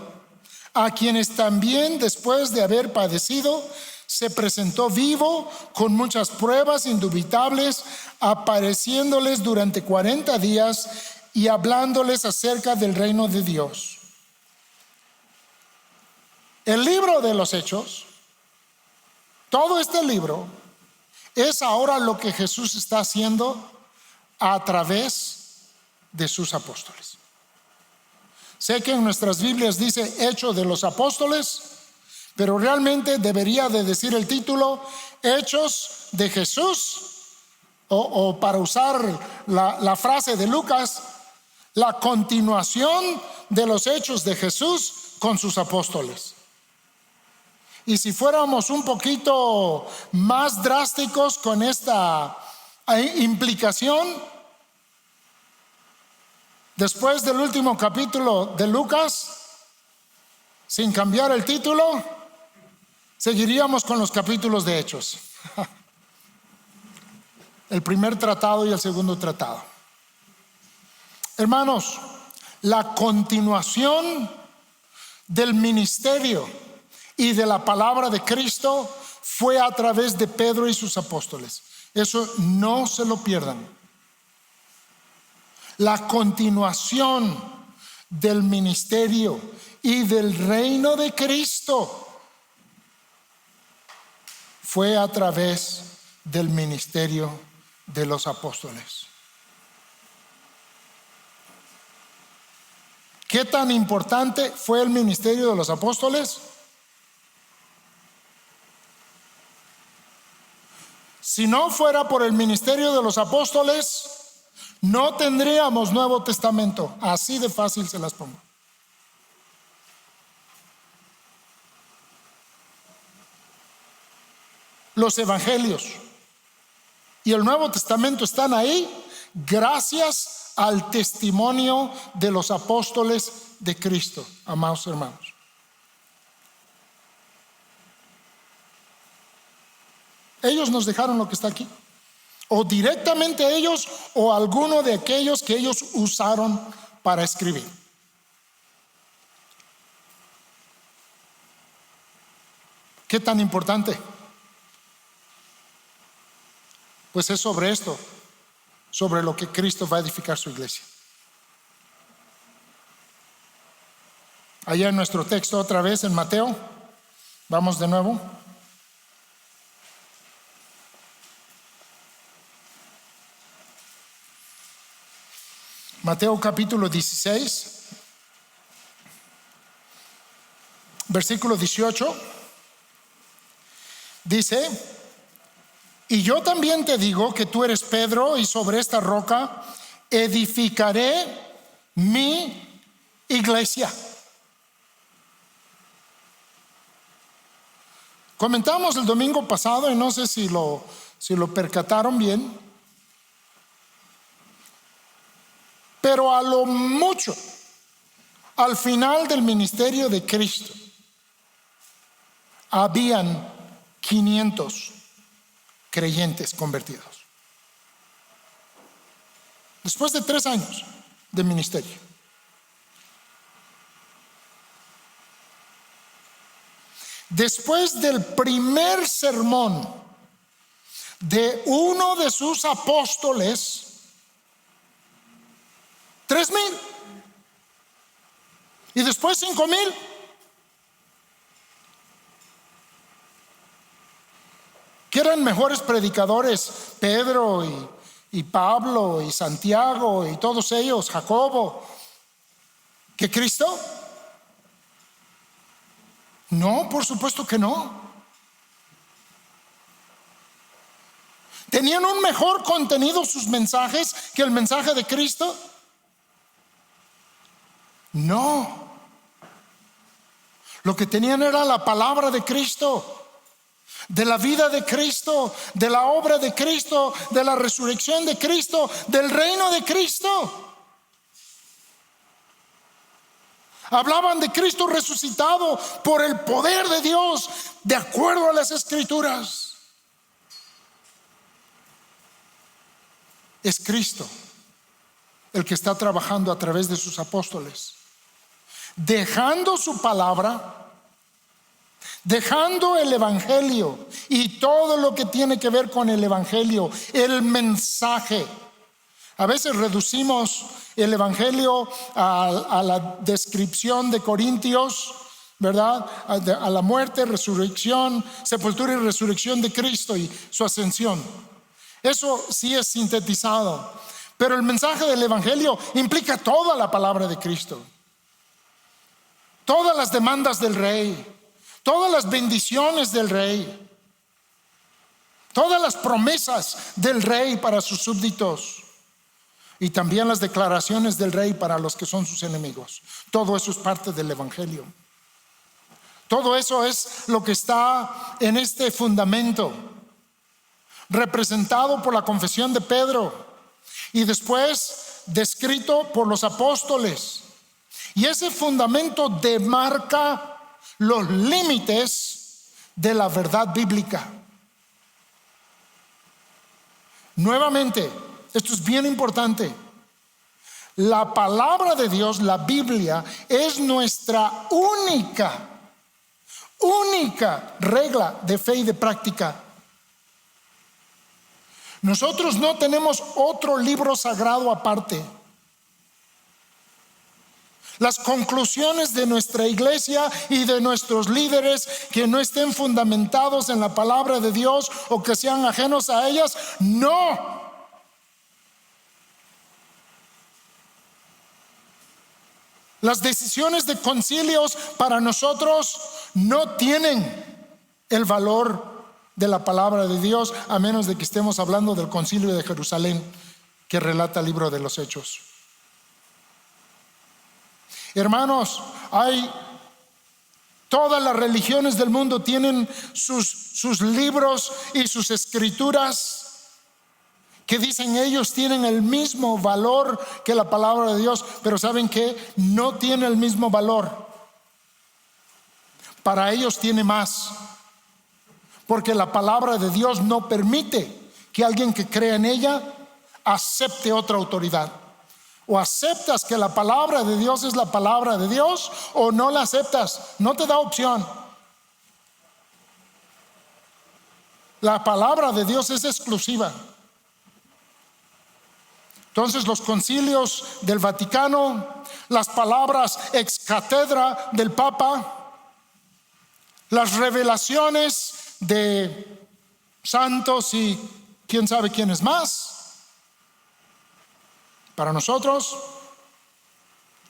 a quienes también después de haber padecido se presentó vivo con muchas pruebas indubitables, apareciéndoles durante 40 días y hablándoles acerca del reino de Dios. El libro de los Hechos, todo este libro, es ahora lo que Jesús está haciendo a través de sus apóstoles. Sé que en nuestras Biblias dice Hechos de los Apóstoles, pero realmente debería de decir el título Hechos de Jesús, o para usar la frase de Lucas, la continuación de los hechos de Jesús con sus apóstoles. Y si fuéramos un poquito más drásticos con esta implicación, después del último capítulo de Lucas, sin cambiar el título, seguiríamos con los capítulos de Hechos. El primer tratado y el segundo tratado. Hermanos, la continuación del ministerio y de la palabra de Cristo fue a través de Pedro y sus apóstoles. Eso no se lo pierdan. La continuación del ministerio y del reino de Cristo fue a través del ministerio de los apóstoles. ¿Qué tan importante fue el ministerio de los apóstoles? Si no fuera por el ministerio de los apóstoles, no tendríamos Nuevo Testamento. Así de fácil se las pongo. Los evangelios y el Nuevo Testamento están ahí gracias al testimonio de los apóstoles de Cristo, amados hermanos. Ellos nos dejaron lo que está aquí. O directamente ellos o alguno de aquellos que ellos usaron para escribir. ¿Qué tan importante? Pues es sobre esto, sobre lo que Cristo va a edificar su iglesia. Allá en nuestro texto otra vez en Mateo, vamos de nuevo. Mateo capítulo 16, versículo 18, dice: y yo también te digo que tú eres Pedro, y sobre esta roca edificaré mi iglesia. Comentamos el domingo pasado, y no sé si lo percataron bien, pero a lo mucho, al final del ministerio de Cristo, habían 500 creyentes convertidos. Después de 3 años de ministerio. Después del primer sermón de uno de sus apóstoles, 3,000. Y después 5,000. Que eran mejores predicadores, Pedro y Pablo y Santiago y todos ellos, Jacobo, que Cristo. No, por supuesto que no. ¿Tenían un mejor contenido sus mensajes que el mensaje de Cristo? No. Lo que tenían era la palabra de Cristo, de la vida de Cristo, de la obra de Cristo, de la resurrección de Cristo, del reino de Cristo. Hablaban de Cristo resucitado por el poder de Dios, de acuerdo a las Escrituras. Es Cristo el que está trabajando a través de sus apóstoles, dejando su palabra, dejando el evangelio y todo lo que tiene que ver con el evangelio, el mensaje. A veces reducimos el evangelio a la descripción de Corintios, ¿verdad? A la muerte, resurrección, sepultura y resurrección de Cristo y su ascensión. Eso sí es sintetizado, pero el mensaje del evangelio implica toda la palabra de Cristo, todas las demandas del rey, todas las bendiciones del rey, todas las promesas del rey para sus súbditos, y también las declaraciones del rey para los que son sus enemigos. Todo eso es parte del evangelio. Todo eso es lo que está en este fundamento, representado por la confesión de Pedro y después descrito por los apóstoles. Y ese fundamento demarca los límites de la verdad bíblica. Nuevamente, esto es bien importante. La palabra de Dios, la Biblia, es nuestra única regla de fe y de práctica. Nosotros no tenemos otro libro sagrado aparte. Las conclusiones de nuestra iglesia y de nuestros líderes que no estén fundamentados en la palabra de Dios o que sean ajenos a ellas, no. Las decisiones de concilios para nosotros no tienen el valor de la palabra de Dios, a menos de que estemos hablando del concilio de Jerusalén que relata el libro de los Hechos. Hermanos, todas las religiones del mundo tienen sus libros y sus escrituras que dicen ellos tienen el mismo valor que la palabra de Dios, pero ¿saben qué? No tiene el mismo valor. Para ellos tiene más, porque la palabra de Dios no permite que alguien que crea en ella acepte otra autoridad. O aceptas que la palabra de Dios es la palabra de Dios, o no la aceptas. No te da opción. La palabra de Dios es exclusiva. Entonces los concilios del Vaticano, las palabras ex cátedra del Papa, las revelaciones de santos y quién sabe quiénes más, para nosotros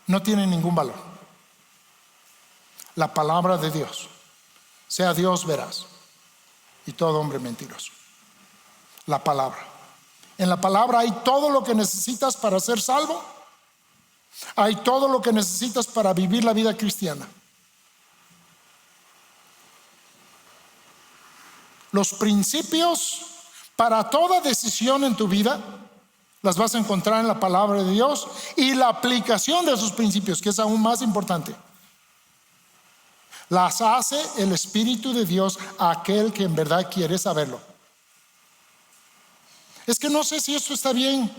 no tienen ningún valor. La palabra de Dios, sea Dios veraz y todo hombre mentiroso. La palabra. En la palabra hay todo lo que necesitas para ser salvo. Hay todo lo que necesitas para vivir la vida cristiana. Los principios para toda decisión en tu vida las vas a encontrar en la palabra de Dios, y la aplicación de esos principios, que es aún más importante, las hace el Espíritu de Dios a aquel que en verdad quiere saberlo. Es que no sé si esto está bien.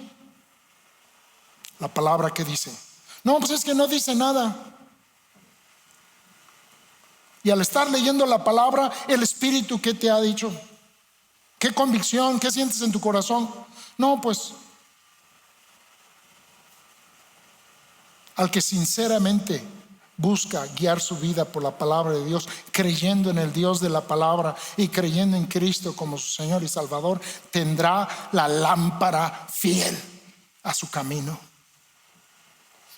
La palabra que dice. No, pues es que no dice nada. Y al estar leyendo la palabra, el Espíritu, ¿qué te ha dicho? ¿Qué convicción? ¿Qué sientes en tu corazón? No, pues al que sinceramente busca guiar su vida por la palabra de Dios, creyendo en el Dios de la palabra y creyendo en Cristo como su Señor y Salvador, tendrá la lámpara fiel a su camino.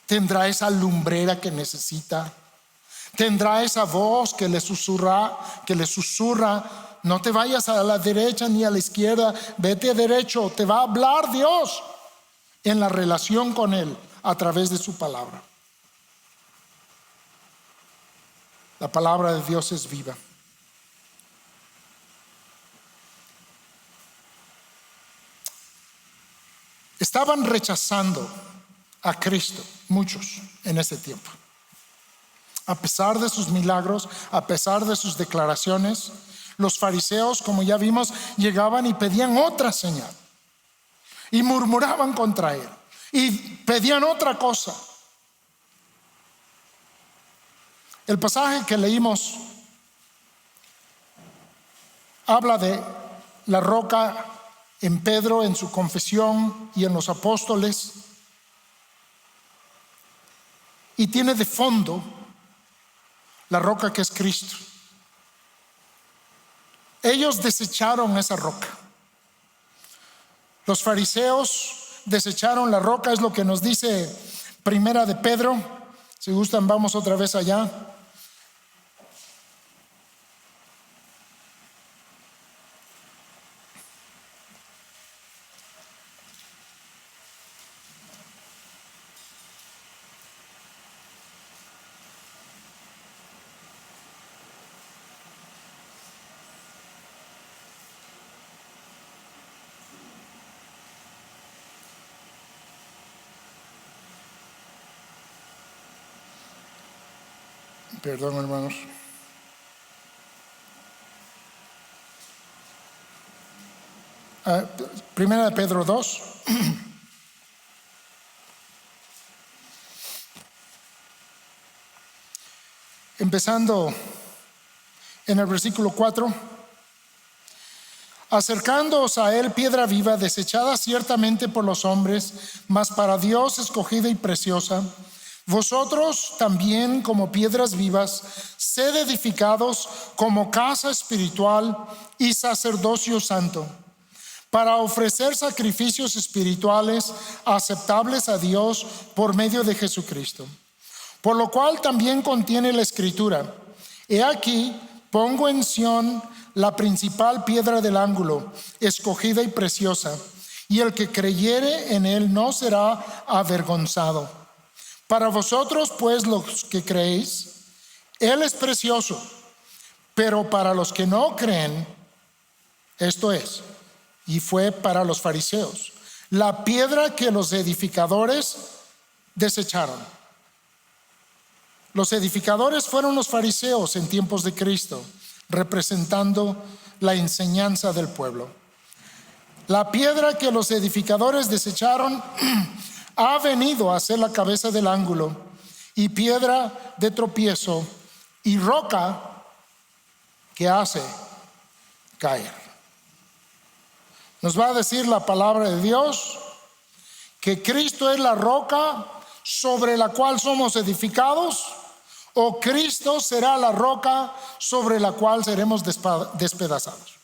Tendrá esa lumbrera que necesita. Tendrá esa voz que le susurra, no te vayas a la derecha ni a la izquierda, vete derecho. Te va a hablar Dios en la relación con Él a través de su palabra. La palabra de Dios es viva. Estaban rechazando a Cristo muchos en ese tiempo. A pesar de sus milagros, a pesar de sus declaraciones, los fariseos, como ya vimos, llegaban y pedían otra señal y murmuraban contra Él y pedían otra cosa. El pasaje que leímos habla de la roca en Pedro, en su confesión y en los apóstoles, y tiene de fondo la roca que es Cristo. Ellos desecharon esa roca. Los fariseos desecharon la roca, es lo que nos dice Primera de Pedro. Si gustan, vamos otra vez allá. Perdón, hermanos. Primera de Pedro 2. Empezando en el versículo 4. Acercándoos a él, piedra viva, desechada ciertamente por los hombres, mas para Dios escogida y preciosa. Vosotros también, como piedras vivas, sed edificados como casa espiritual y sacerdocio santo, para ofrecer sacrificios espirituales aceptables a Dios por medio de Jesucristo. Por lo cual también contiene la Escritura: he aquí, pongo en Sión la principal piedra del ángulo, escogida y preciosa, y el que creyere en él no será avergonzado. Para vosotros, pues, los que creéis, él es precioso, pero para los que no creen, esto es, y fue para los fariseos. La piedra que los edificadores desecharon. Los edificadores fueron los fariseos en tiempos de Cristo, representando la enseñanza del pueblo. La piedra que los edificadores desecharon ha venido a ser la cabeza del ángulo y piedra de tropiezo y roca que hace caer. Nos va a decir la palabra de Dios que Cristo es la roca sobre la cual somos edificados, o Cristo será la roca sobre la cual seremos despedazados.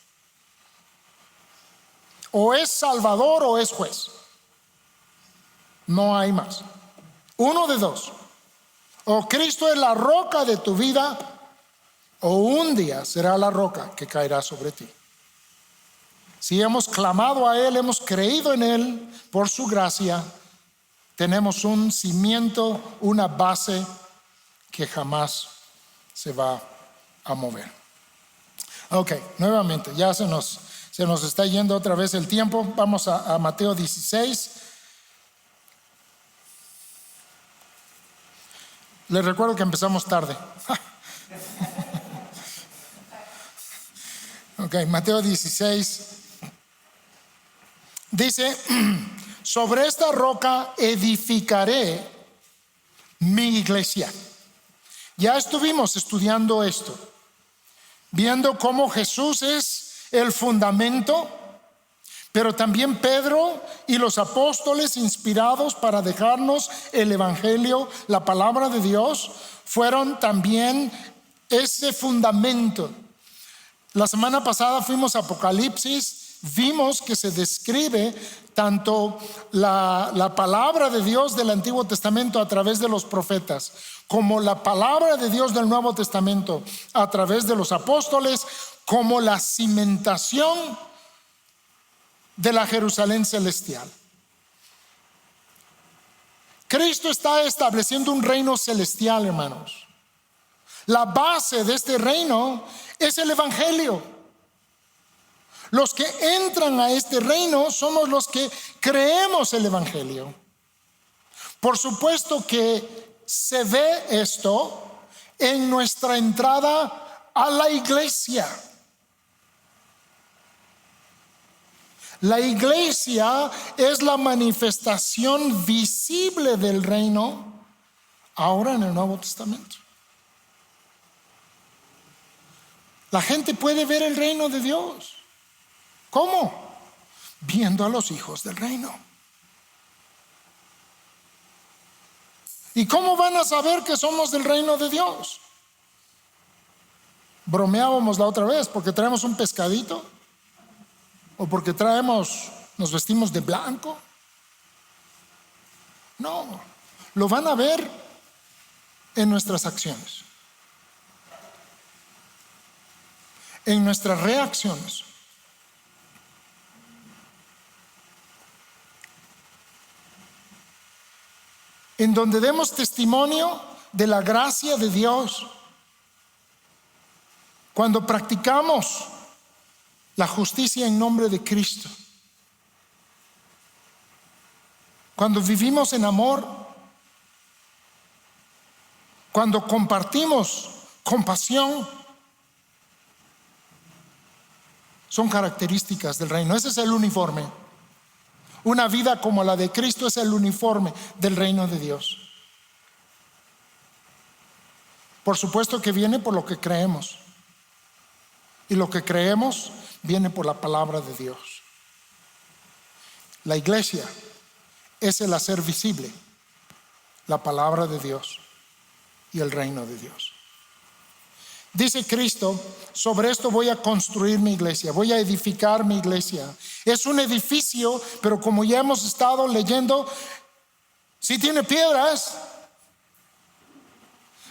O es Salvador o es juez. No hay más. Uno de dos. O Cristo es la roca de tu vida, o un día será la roca que caerá sobre ti. Si hemos clamado a Él, hemos creído en Él, por su gracia, tenemos un cimiento, una base que jamás se va a mover. Ok, nuevamente, ya se nos está yendo otra vez el tiempo. Vamos a Mateo 16. Les recuerdo que empezamos tarde. Ok, Mateo 16. Dice: sobre esta roca edificaré mi iglesia. Ya estuvimos estudiando esto, viendo cómo Jesús es el fundamento, pero también Pedro y los apóstoles, inspirados para dejarnos el evangelio, la palabra de Dios, fueron también ese fundamento. La semana pasada fuimos a Apocalipsis. Vimos que se describe tanto la palabra de Dios del Antiguo Testamento a través de los profetas, como la palabra de Dios del Nuevo Testamento a través de los apóstoles, como la cimentación de la Jerusalén celestial. Cristo está estableciendo un reino celestial, hermanos. La base de este reino es el evangelio. Los que entran a este reino somos los que creemos el evangelio. Por supuesto que se ve esto en nuestra entrada a la iglesia. La iglesia es la manifestación visible del reino ahora en el Nuevo Testamento. La gente puede ver el reino de Dios. ¿Cómo? Viendo a los hijos del reino. ¿Y cómo van a saber que somos del reino de Dios? Bromeábamos la otra vez porque traemos un pescadito, o porque nos vestimos de blanco. No, lo van a ver en nuestras acciones, en nuestras reacciones. En donde demos testimonio de la gracia de Dios. Cuando practicamos la justicia en nombre de Cristo. Cuando vivimos en amor. Cuando compartimos compasión. Son características del reino. Ese es el uniforme. Una vida como la de Cristo es el uniforme del reino de Dios. Por supuesto que viene por lo que creemos. Y lo que creemos viene por la palabra de Dios. La iglesia es el hacer visible la palabra de Dios y el reino de Dios. Dice Cristo: sobre esto voy a construir mi iglesia, voy a edificar mi iglesia. Es un edificio, pero como ya hemos estado leyendo, sí tiene piedras,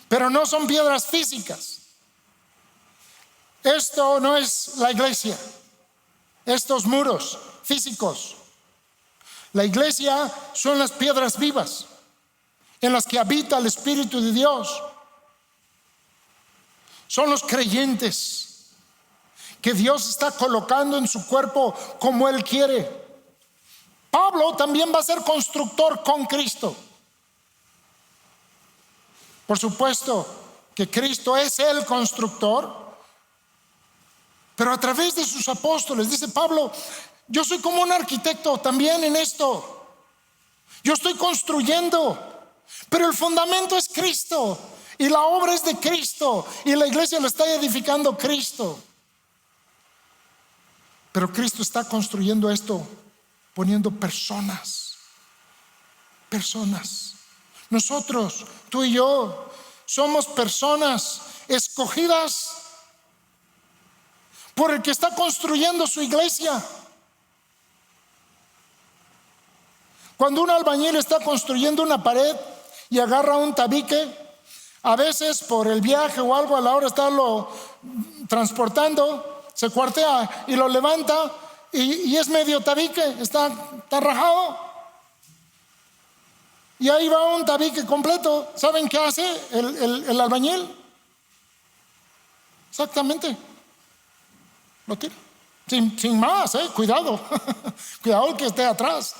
pero no son piedras físicas. Esto no es la iglesia, estos muros físicos. La iglesia son las piedras vivas en las que habita el Espíritu de Dios. Son los creyentes que Dios está colocando en su cuerpo como Él quiere. Pablo también va a ser constructor con Cristo. Por supuesto que Cristo es el constructor, pero a través de sus apóstoles, dice Pablo, yo soy como un arquitecto también en esto. Yo estoy construyendo, pero el fundamento es Cristo y la obra es de Cristo y la iglesia la está edificando Cristo. Pero Cristo está construyendo esto poniendo personas. Nosotros, tú y yo, somos personas escogidas por el que está construyendo su iglesia. Cuando un albañil está construyendo una pared y agarra un tabique, a veces por el viaje o algo, a la hora de estarlo transportando, se cuartea y lo levanta y es medio tabique, está rajado. Y ahí va un tabique completo. ¿Saben qué hace el albañil? Exactamente, lo tira. Sin más, cuidado. Cuidado el que esté atrás.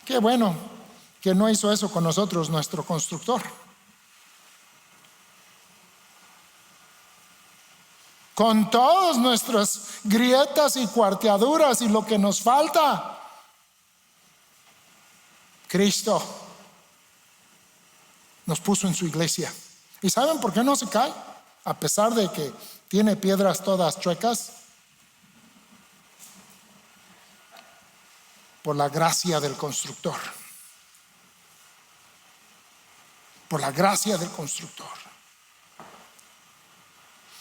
Qué bueno que no hizo eso con nosotros nuestro constructor. Con todas nuestras grietas y cuarteaduras y lo que nos falta, Cristo nos puso en su iglesia. ¿Y saben por qué no se cae? A pesar de que tiene piedras todas chuecas. Por la gracia del constructor. Por la gracia del constructor.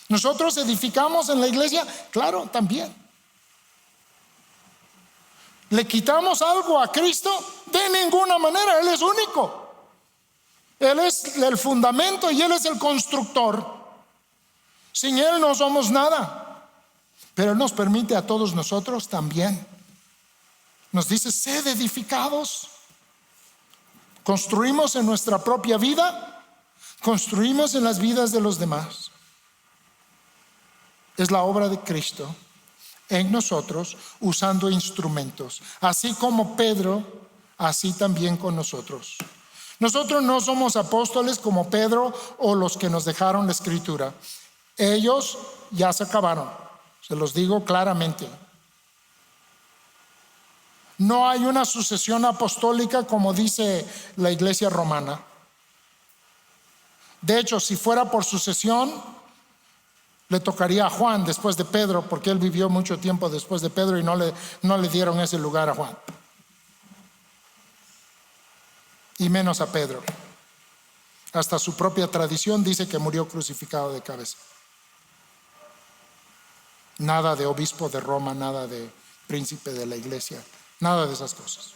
Nosotros edificamos en la iglesia, claro, también. ¿Le quitamos algo a Cristo? De ninguna manera, Él es único. Él es el fundamento y Él es el constructor. Sin Él no somos nada. Pero Él nos permite a todos nosotros también. Nos dice, sed edificados. Construimos en nuestra propia vida, construimos en las vidas de los demás. Es la obra de Cristo en nosotros, usando instrumentos. Así como Pedro, así también con nosotros. Nosotros no somos apóstoles como Pedro o los que nos dejaron la escritura. Ellos ya se acabaron, se los digo claramente. No hay una sucesión apostólica como dice la iglesia romana. De hecho, si fuera por sucesión, le tocaría a Juan después de Pedro, porque él vivió mucho tiempo después de Pedro y no le dieron ese lugar a Juan. Y menos a Pedro. Hasta su propia tradición dice que murió crucificado de cabeza. Nada de obispo de Roma, nada de príncipe de la iglesia, nada de esas cosas.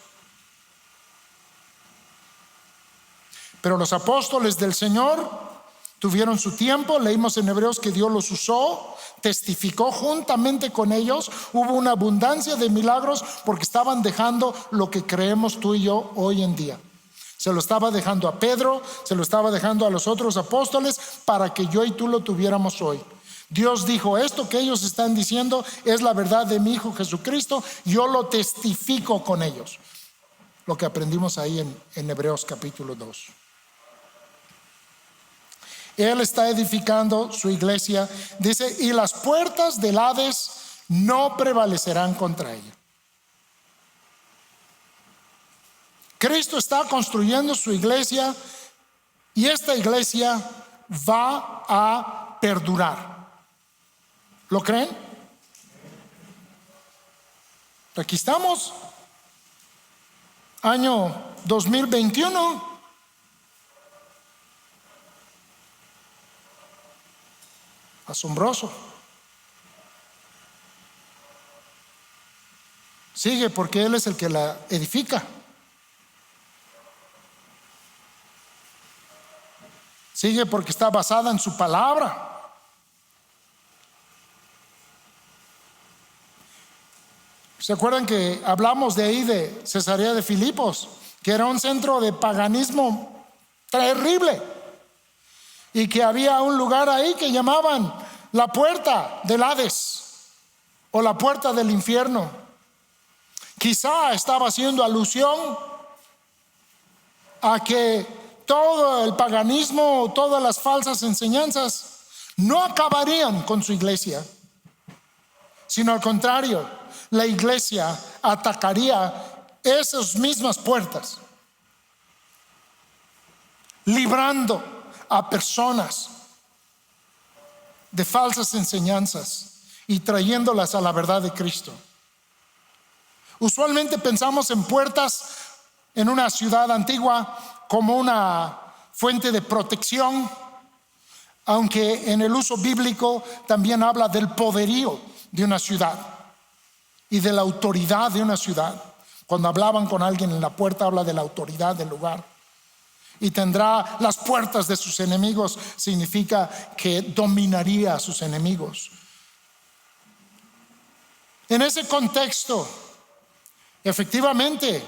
Pero los apóstoles del Señor tuvieron su tiempo. Leímos en Hebreos que Dios los usó, testificó juntamente con ellos. Hubo una abundancia de milagros porque estaban dejando lo que creemos tú y yo hoy en día. Se lo estaba dejando a Pedro, se lo estaba dejando a los otros apóstoles para que yo y tú lo tuviéramos hoy. Dios dijo, esto que ellos están diciendo es la verdad de mi Hijo Jesucristo, yo lo testifico con ellos. Lo que aprendimos ahí en Hebreos capítulo 2. Él está edificando su iglesia, dice, y las puertas del Hades no prevalecerán contra ella. Cristo está construyendo su iglesia y esta iglesia va a perdurar. ¿Lo creen? Aquí estamos, año 2021. Asombroso. Sigue porque Él es el que la edifica. Sigue porque está basada en su palabra. ¿Se acuerdan que hablamos de ahí de Cesarea de Filipos? Que era un centro de paganismo terrible. y que había un lugar ahí que llamaban la puerta del Hades o la puerta del infierno. Quizá estaba haciendo alusión a que todo el paganismo, todas las falsas enseñanzas no acabarían con su iglesia, sino al contrario, la iglesia atacaría esas mismas puertas, librando a personas de falsas enseñanzas y trayéndolas a la verdad de Cristo. Usualmente pensamos en puertas en una ciudad antigua como una fuente de protección, aunque en el uso bíblico también habla del poderío de una ciudad y de la autoridad de una ciudad. Cuando hablaban con alguien en la puerta, habla de la autoridad del lugar. Y tendrá las puertas de sus enemigos, significa que dominaría a sus enemigos. En ese contexto, efectivamente,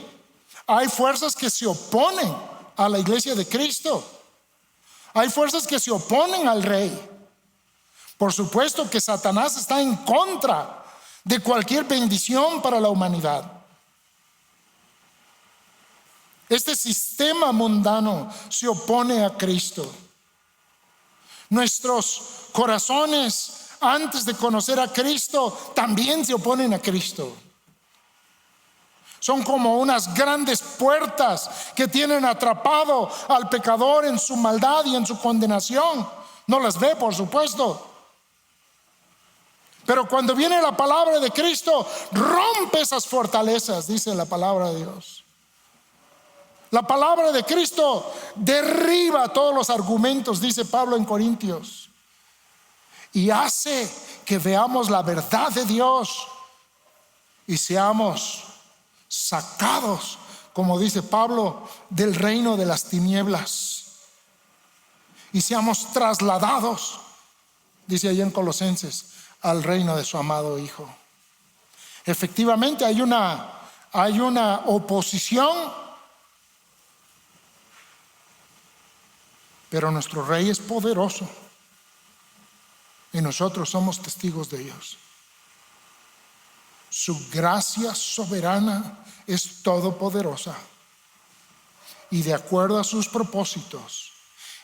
hay fuerzas que se oponen a la iglesia de Cristo. Hay fuerzas que se oponen al rey. Por supuesto que Satanás está en contra de cualquier bendición para la humanidad. Este sistema mundano se opone a Cristo. Nuestros corazones, antes de conocer a Cristo, también se oponen a Cristo. Son como unas grandes puertas que tienen atrapado al pecador en su maldad y en su condenación. No las ve, por supuesto. Pero cuando viene la palabra de Cristo, rompe esas fortalezas, dice la palabra de Dios. La palabra de Cristo derriba todos los argumentos, dice Pablo en Corintios, y hace que veamos la verdad de Dios y seamos sacados, como dice Pablo, del reino de las tinieblas y seamos trasladados, dice allí en Colosenses, al reino de su amado Hijo. Efectivamente hay una oposición, pero nuestro Rey es poderoso y nosotros somos testigos de ellos. Su gracia soberana es todopoderosa y de acuerdo a sus propósitos,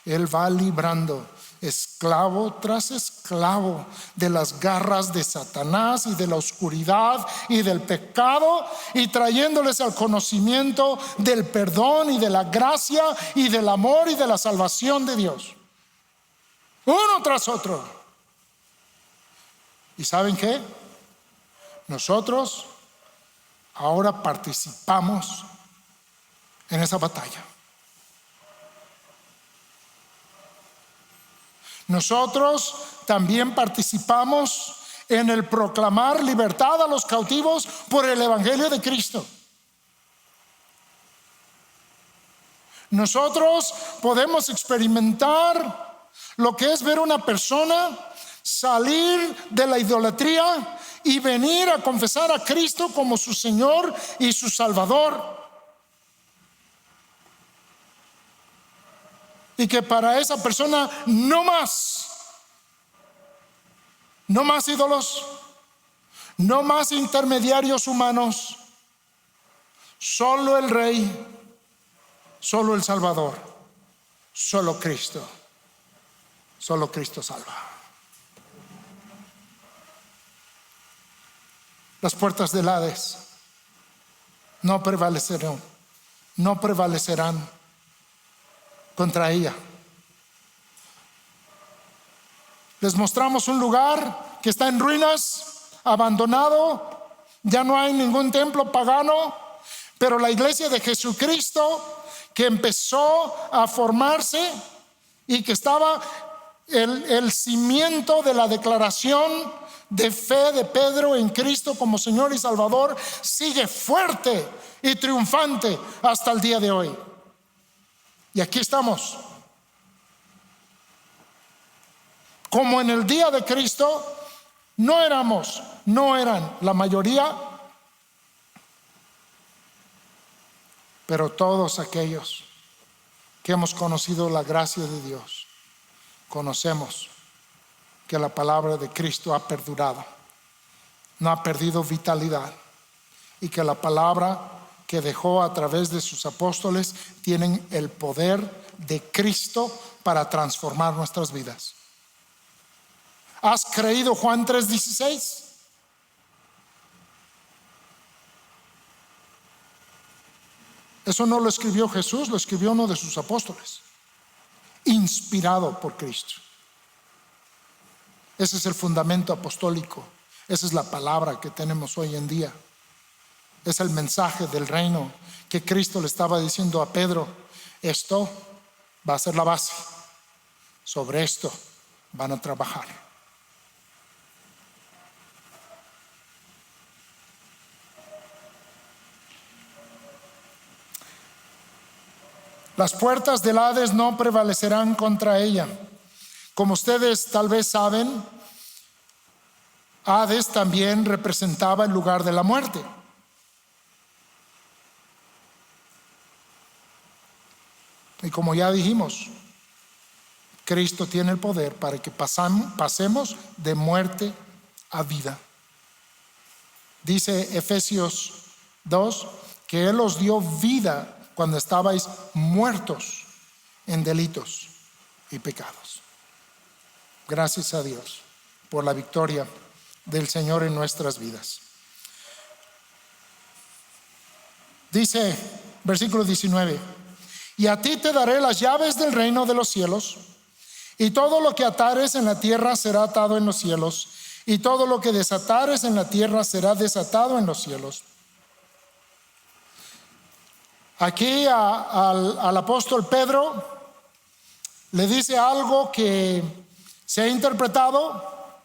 Él va librando esclavo tras esclavo de las garras de Satanás y de la oscuridad y del pecado, y trayéndoles al conocimiento del perdón y de la gracia y del amor y de la salvación de Dios, uno tras otro. ¿Y saben qué? Nosotros ahora participamos en esa batalla. Nosotros también participamos en el proclamar libertad a los cautivos por el Evangelio de Cristo. Nosotros podemos experimentar lo que es ver una persona salir de la idolatría y venir a confesar a Cristo como su Señor y su Salvador. Y que para esa persona no más ídolos, no más intermediarios humanos, solo el Rey, solo el Salvador, solo Cristo salva. Las puertas del Hades no prevalecerán contra ella. Les mostramos un lugar que está en ruinas, abandonado, ya no hay ningún templo pagano, pero la iglesia de Jesucristo que empezó a formarse y que estaba el cimiento de la declaración de fe de Pedro en Cristo como Señor y Salvador, sigue fuerte y triunfante hasta el día de hoy. Y aquí estamos. Como en el día de Cristo, no eran la mayoría, pero todos aquellos que hemos conocido la gracia de Dios conocemos que la palabra de Cristo ha perdurado, no ha perdido vitalidad, y que la palabra que dejó a través de sus apóstoles tienen el poder de Cristo para transformar nuestras vidas. ¿Has creído Juan 3:16? Eso no lo escribió Jesús, lo escribió uno de sus apóstoles, inspirado por Cristo. Ese es el fundamento apostólico. Esa es la palabra que tenemos hoy en día. Es el mensaje del reino que Cristo le estaba diciendo a Pedro. Esto va a ser la base. Sobre esto van a trabajar. Las puertas del Hades no prevalecerán contra ella. Como ustedes tal vez saben, Hades también representaba el lugar de la muerte. Y como ya dijimos, Cristo tiene el poder para que pasemos de muerte a vida. Dice Efesios 2 que Él os dio vida cuando estabais muertos en delitos y pecados. Gracias a Dios por la victoria del Señor en nuestras vidas. Dice versículo 19: y a ti te daré las llaves del reino de los cielos, y todo lo que atares en la tierra será atado en los cielos, y todo lo que desatares en la tierra será desatado en los cielos. Aquí al apóstol Pedro le dice algo que se ha interpretado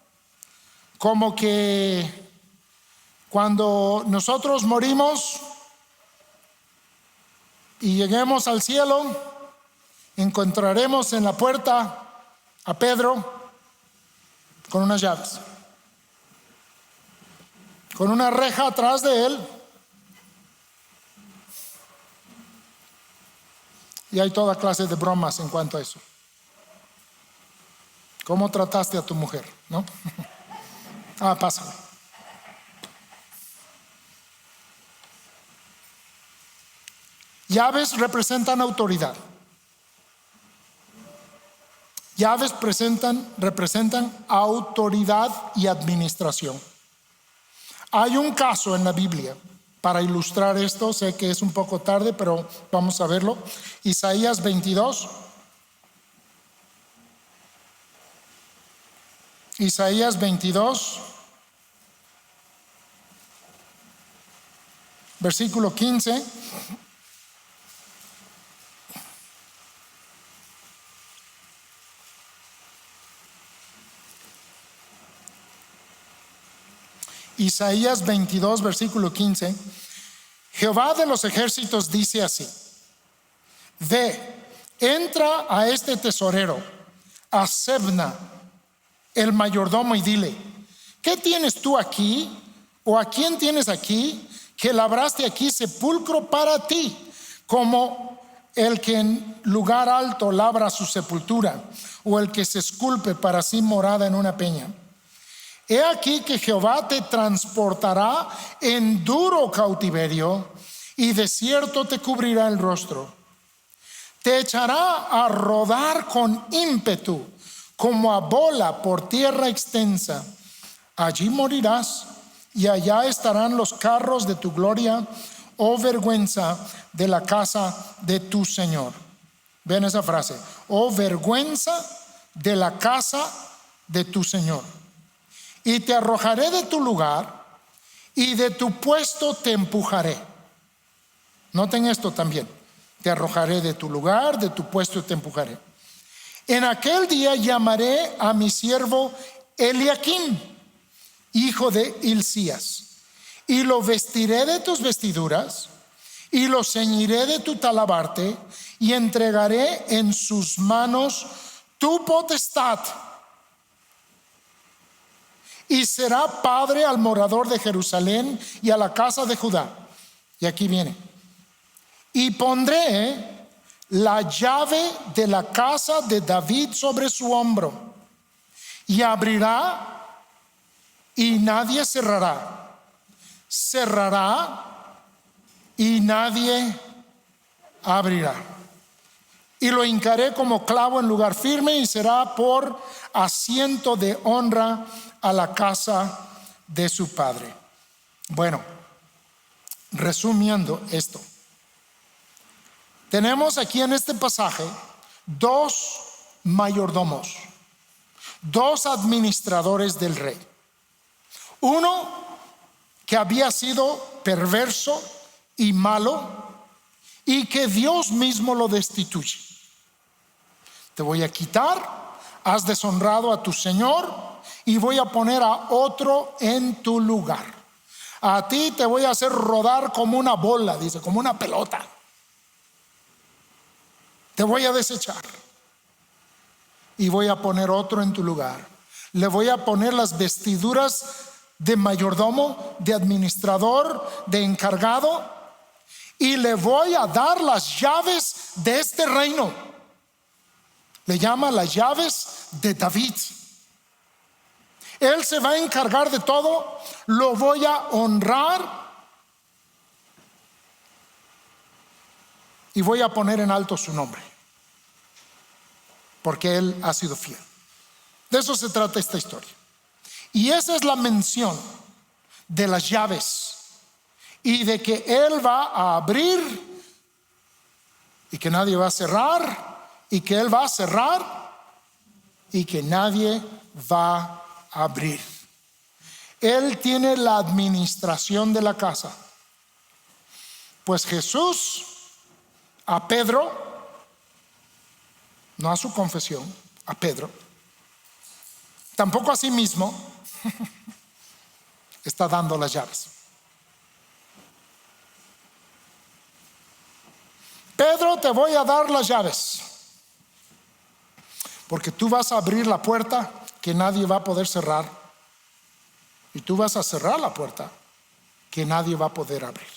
como que cuando nosotros morimos y lleguemos al cielo, encontraremos en la puerta a Pedro con unas llaves, con una reja atrás de él, y hay toda clase de bromas en cuanto a eso. ¿Cómo trataste a tu mujer? ¿No? Pásale. Llaves representan autoridad. Llaves representan autoridad y administración. Hay un caso en la Biblia para ilustrar esto. Sé que es un poco tarde, pero vamos a verlo. Isaías 22. Isaías 22, versículo 15. Isaías 22, versículo 15. Jehová de los ejércitos dice así: ve, entra a este tesorero, a Sebna, el mayordomo, y dile: ¿qué tienes tú aquí? ¿O a quién tienes aquí? Que labraste aquí sepulcro para ti, como el que en lugar alto labra su sepultura, o el que se esculpe para sí morada en una peña. He aquí que Jehová te transportará en duro cautiverio, y de cierto te cubrirá el rostro. Te echará a rodar con ímpetu, como a bola por tierra extensa. Allí morirás, y allá estarán los carros de tu gloria, oh vergüenza de la casa de tu Señor. Ven esa frase: oh vergüenza de la casa de tu Señor. Y te arrojaré de tu lugar, y de tu puesto te empujaré. Noten esto también: te arrojaré de tu lugar, de tu puesto te empujaré. En aquel día llamaré a mi siervo Eliaquim, hijo de Hilcías, y lo vestiré de tus vestiduras, y lo ceñiré de tu talabarte, y entregaré en sus manos tu potestad. Y será padre al morador de Jerusalén y a la casa de Judá. Y aquí viene: y pondré la llave de la casa de David sobre su hombro, y abrirá y nadie cerrará, cerrará y nadie abrirá. Y lo hincaré como clavo en lugar firme, y será por asiento de honra a la casa de su padre. Bueno, resumiendo esto, tenemos aquí en este pasaje dos mayordomos, dos administradores del rey. Uno que había sido perverso y malo, y que Dios mismo lo destituye. Te voy a quitar, has deshonrado a tu Señor, y voy a poner a otro en tu lugar. A ti te voy a hacer rodar como una bola, dice, como una pelota. Te voy a desechar y voy a poner otro en tu lugar. Le voy a poner las vestiduras de mayordomo, de administrador, de encargado, y le voy a dar las llaves de este reino. Le llama las llaves de David. Él se va a encargar de todo, lo voy a honrar y voy a poner en alto su nombre, porque él ha sido fiel. De eso se trata esta historia. Y esa es la mención de las llaves, y de que él va a abrir y que nadie va a cerrar, y que él va a cerrar y que nadie va a abrir. Él tiene la administración de la casa. Pues Jesús a Pedro, no a su confesión, a Pedro, tampoco a sí mismo, está dando las llaves. Pedro, te voy a dar las llaves, porque tú vas a abrir la puerta que nadie va a poder cerrar, y tú vas a cerrar la puerta que nadie va a poder abrir.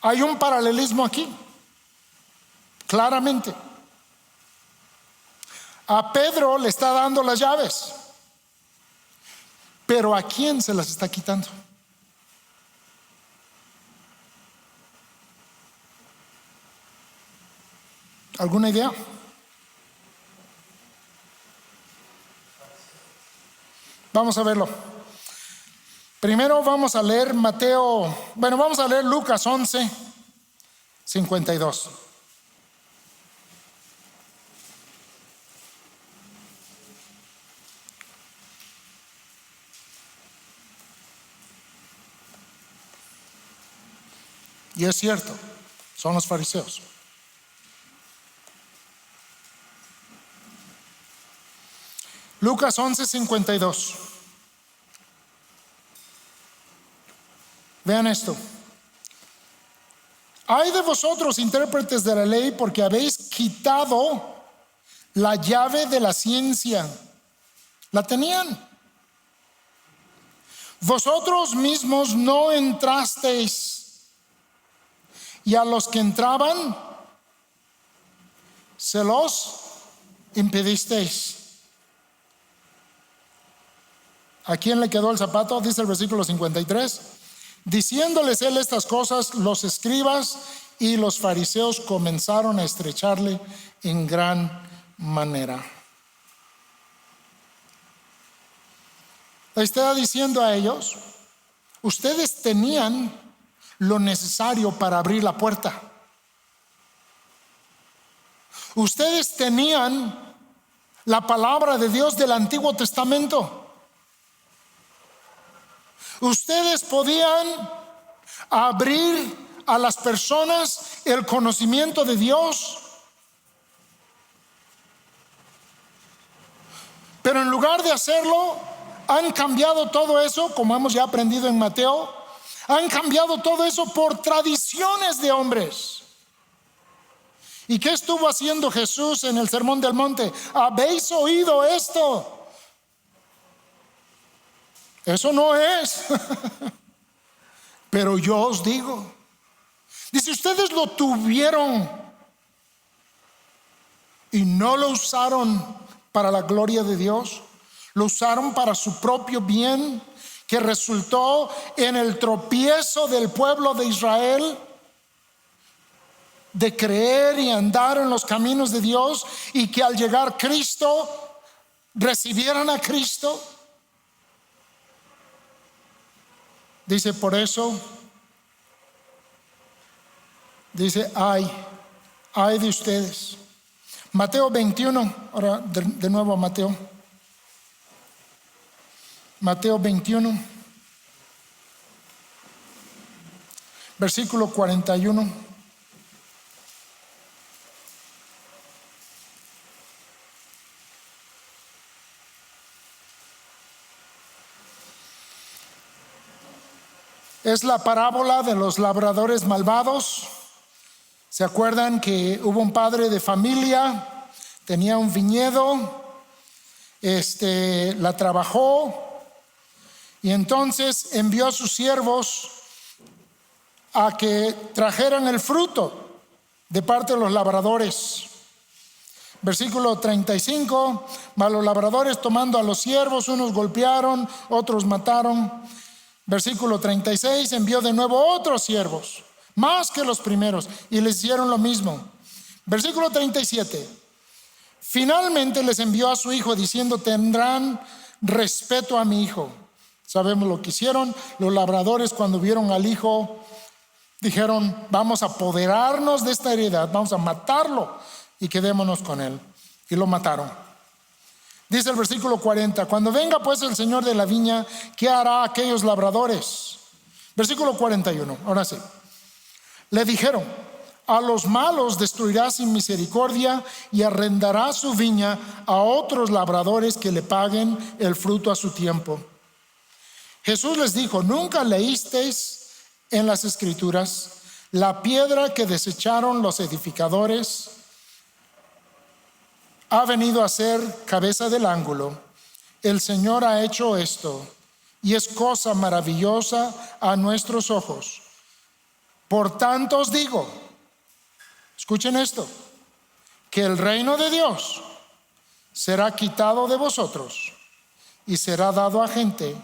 Hay un paralelismo aquí, claramente. A Pedro le está dando las llaves, pero ¿a quién se las está quitando? ¿Alguna idea? Vamos a verlo. Primero vamos a leer vamos a leer Lucas 11:52. Y es cierto, son los fariseos. Lucas 11:52. Vean esto. Ay de vosotros, intérpretes de la ley, porque habéis quitado la llave de la ciencia. La tenían. Vosotros mismos no entrasteis, y a los que entraban se los impedisteis. ¿A quién le quedó el zapato? Dice el versículo 53. Diciéndoles él estas cosas, los escribas y los fariseos comenzaron a estrecharle en gran manera. Le está diciendo a ellos: ustedes tenían lo necesario para abrir la puerta. Ustedes tenían la palabra de Dios del Antiguo Testamento. Ustedes podían abrir a las personas el conocimiento de Dios. Pero en lugar de hacerlo, han cambiado todo eso, como hemos ya aprendido en Mateo, han cambiado todo eso por tradiciones de hombres. ¿Y qué estuvo haciendo Jesús en el Sermón del Monte? ¿Habéis oído esto? Eso no es. Pero yo os digo, dice, ustedes lo tuvieron y no lo usaron para la gloria de Dios, lo usaron para su propio bien, que resultó en el tropiezo del pueblo de Israel de creer y andar en los caminos de Dios, y que al llegar Cristo recibieran a Cristo. Dice, por eso, dice, ay de ustedes. Mateo 21, ahora de nuevo a Mateo 21, versículo 41. Es la parábola de los labradores malvados. ¿Se acuerdan que hubo un padre de familia, tenía un viñedo, la trabajó y entonces envió a sus siervos a que trajeran el fruto de parte de los labradores? Versículo 35, mas los labradores, tomando a los siervos, unos golpearon, otros mataron. Versículo 36, envió de nuevo otros siervos, más que los primeros, y les hicieron lo mismo. Versículo 37, finalmente les envió a su hijo, diciendo, tendrán respeto a mi hijo. Sabemos lo que hicieron los labradores cuando vieron al hijo. Dijeron, vamos a apoderarnos de esta heredad, vamos a matarlo y quedémonos con él. Y lo mataron. Dice el versículo 40, cuando venga pues el Señor de la viña, ¿qué hará a aquellos labradores? Versículo 41, ahora sí. Le dijeron, a los malos destruirá sin misericordia y arrendará su viña a otros labradores que le paguen el fruto a su tiempo. Jesús les dijo, ¿nunca leísteis en las Escrituras la piedra que desecharon los edificadores ha venido a ser cabeza del ángulo? El Señor ha hecho esto y es cosa maravillosa a nuestros ojos. Por tanto os digo, escuchen esto, que el reino de Dios será quitado de vosotros y será dado a gente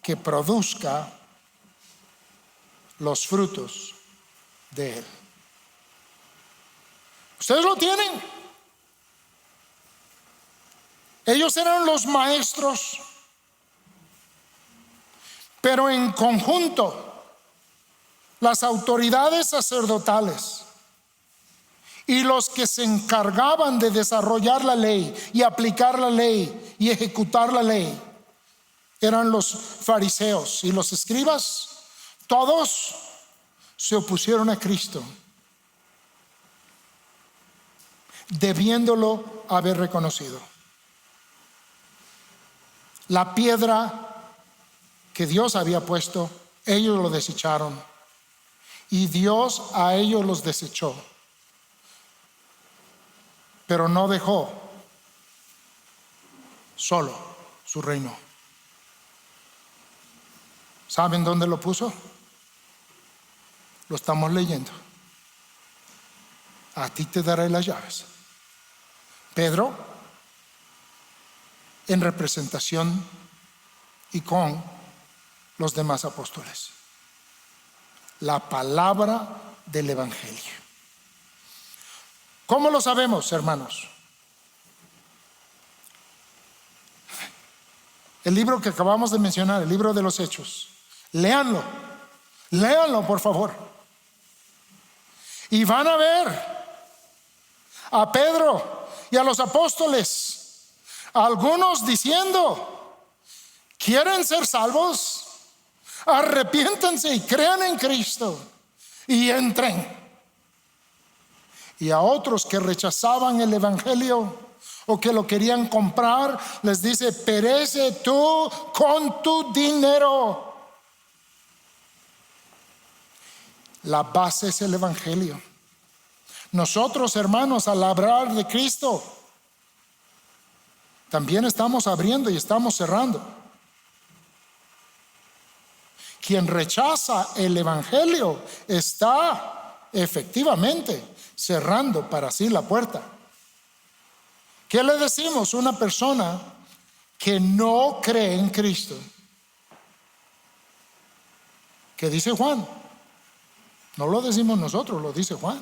que produzca los frutos de él. Ustedes lo tienen. Ellos eran los maestros, pero en conjunto, las autoridades sacerdotales y los que se encargaban de desarrollar la ley y aplicar la ley y ejecutar la ley, eran los fariseos y los escribas. Todos se opusieron a Cristo, debiéndolo haber reconocido. La piedra que Dios había puesto, ellos lo desecharon, y Dios a ellos los desechó, pero no dejó solo su reino. ¿Saben dónde lo puso? Lo estamos leyendo. A ti te daré las llaves. Pedro, en representación y con los demás apóstoles. La palabra del Evangelio. ¿Cómo lo sabemos, hermanos? El libro que acabamos de mencionar, el libro de los Hechos. Léanlo por favor. Y van a ver a Pedro y a los apóstoles, algunos diciendo, ¿quieren ser salvos? Arrepiéntanse y crean en Cristo y entren. Y a otros que rechazaban el Evangelio o que lo querían comprar, les dice, perece tú con tu dinero. La base es el Evangelio. Nosotros, hermanos, al hablar de Cristo, también estamos abriendo y estamos cerrando. quien rechaza el evangelio está efectivamente cerrando para sí la puerta. ¿Qué le decimos a una persona que no cree en Cristo? ¿Qué dice Juan? No lo decimos nosotros, lo dice Juan.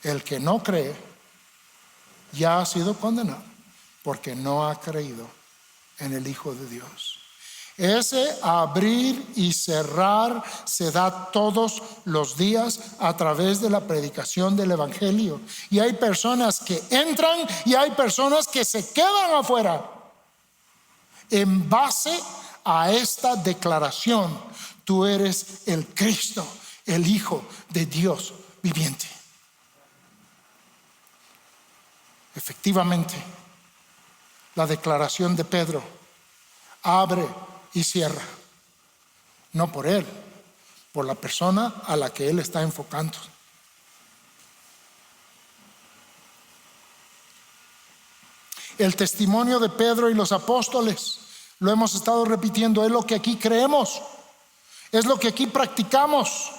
El que no cree ya ha sido condenado porque no ha creído en el Hijo de Dios. Ese abrir y cerrar se da todos los días a través de la predicación del evangelio. Y hay personas que entran y hay personas que se quedan afuera. En base a esta declaración, tú eres el Cristo, el Hijo de Dios viviente. Efectivamente, la declaración de Pedro abre y cierra, no por él, por la persona a la que él está enfocando. El testimonio de Pedro y los apóstoles, lo hemos estado repitiendo, es lo que aquí creemos, es lo que aquí practicamos.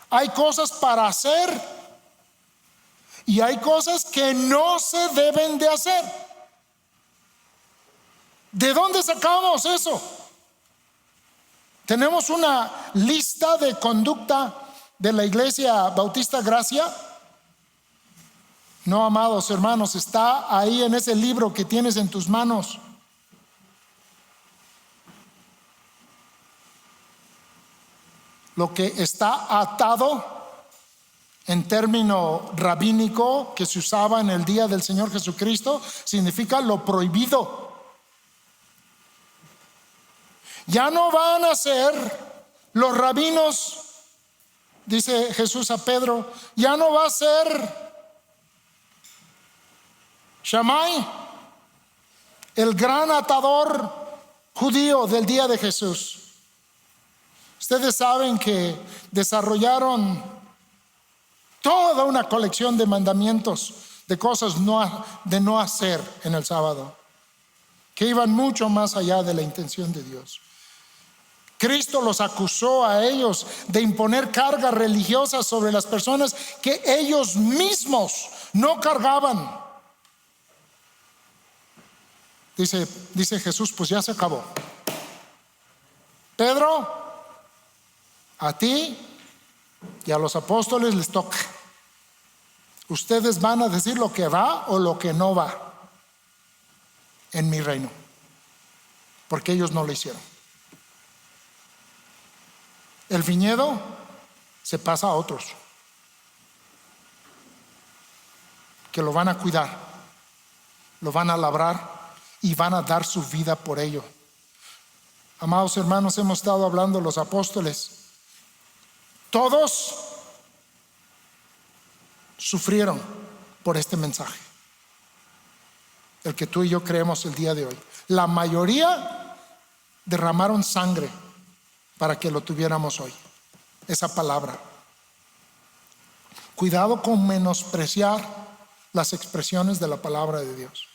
Hay cosas para hacer y hay cosas que no se deben de hacer. ¿De dónde sacamos eso? Tenemos una lista de conducta de la Iglesia Bautista Gracia. No, amados hermanos, está ahí en ese libro que tienes en tus manos. Lo que está atado en término rabínico que se usaba en el día del Señor Jesucristo significa lo prohibido. Ya no van a ser los rabinos, dice Jesús a Pedro, ya no va a ser Shammai, el gran atador judío del día de Jesús. Ustedes saben que desarrollaron toda una colección de mandamientos, de cosas de no hacer en el sábado, que iban mucho más allá de la intención de Dios. Cristo los acusó a ellos de imponer cargas religiosas sobre las personas que ellos mismos no cargaban. Dice Jesús, pues ya se acabó. Pedro, a ti y a los apóstoles les toca. Ustedes van a decir lo que va o lo que no va en mi reino, porque ellos no lo hicieron. El viñedo se pasa a otros que lo van a cuidar, lo van a labrar y van a dar su vida por ello. Amados hermanos, hemos estado hablando de los apóstoles. Todos sufrieron por este mensaje, el que tú y yo creemos el día de hoy. La mayoría derramaron sangre para que lo tuviéramos hoy, esa palabra. Cuidado con menospreciar las expresiones de la palabra de Dios.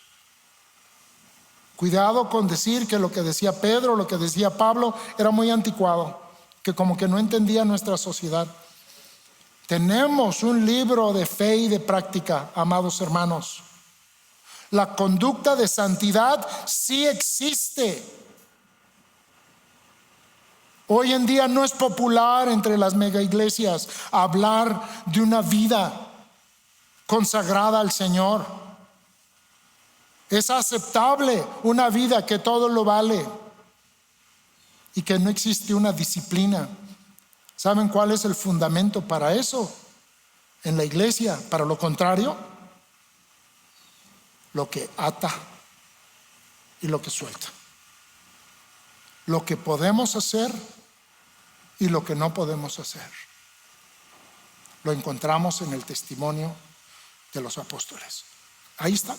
Cuidado con decir que lo que decía Pedro, lo que decía Pablo era muy anticuado, que como que no entendía nuestra sociedad. Tenemos un libro de fe y de práctica, amados hermanos. La conducta de santidad sí existe. Hoy en día no es popular entre las mega iglesias hablar de una vida consagrada al Señor. Es aceptable una vida que todo lo vale y que no existe una disciplina. ¿Saben cuál es el fundamento para eso en la iglesia? Para lo contrario, lo que ata y lo que suelta. Lo que podemos hacer y lo que no podemos hacer. Lo encontramos en el testimonio de los apóstoles. Ahí está.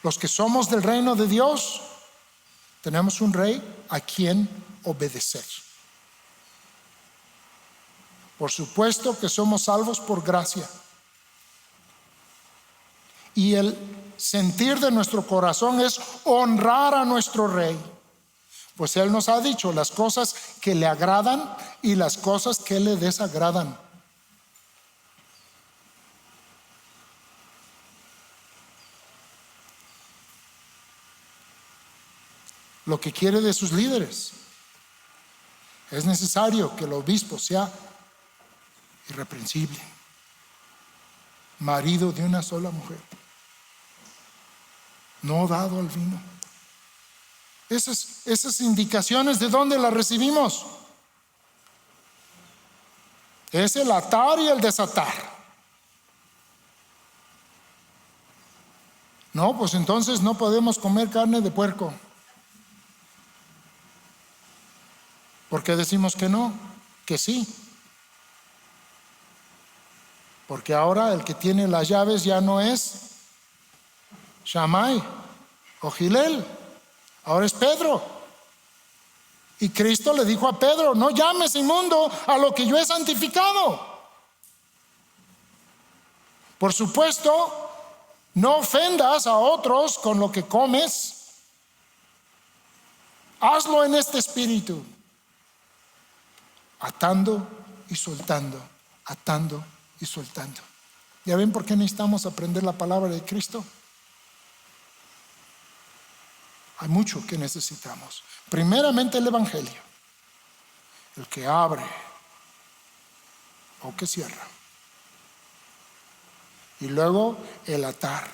Los que somos del reino de Dios, tenemos un rey a quien obedecer. Por supuesto que somos salvos por gracia. Y el sentir de nuestro corazón es honrar a nuestro Rey. Pues Él nos ha dicho las cosas que le agradan y las cosas que le desagradan. Lo que quiere de sus líderes. Es necesario que el obispo sea irreprensible, marido de una sola mujer, no dado al vino. Esas indicaciones, ¿de dónde las recibimos? Es el atar y el desatar. No, pues entonces no podemos comer carne de puerco. ¿Por qué decimos que no? Que sí. Porque ahora el que tiene las llaves ya no es Shammai o Gilel, ahora es Pedro. Y Cristo le dijo a Pedro: no llames inmundo a lo que yo he santificado. Por supuesto, no ofendas a otros con lo que comes. Hazlo en este espíritu, atando y soltando, atando y soltando. ¿Ya ven por qué necesitamos aprender la palabra de Cristo? Hay mucho que necesitamos. Primeramente el Evangelio, el que abre o que cierra. Y luego el atar.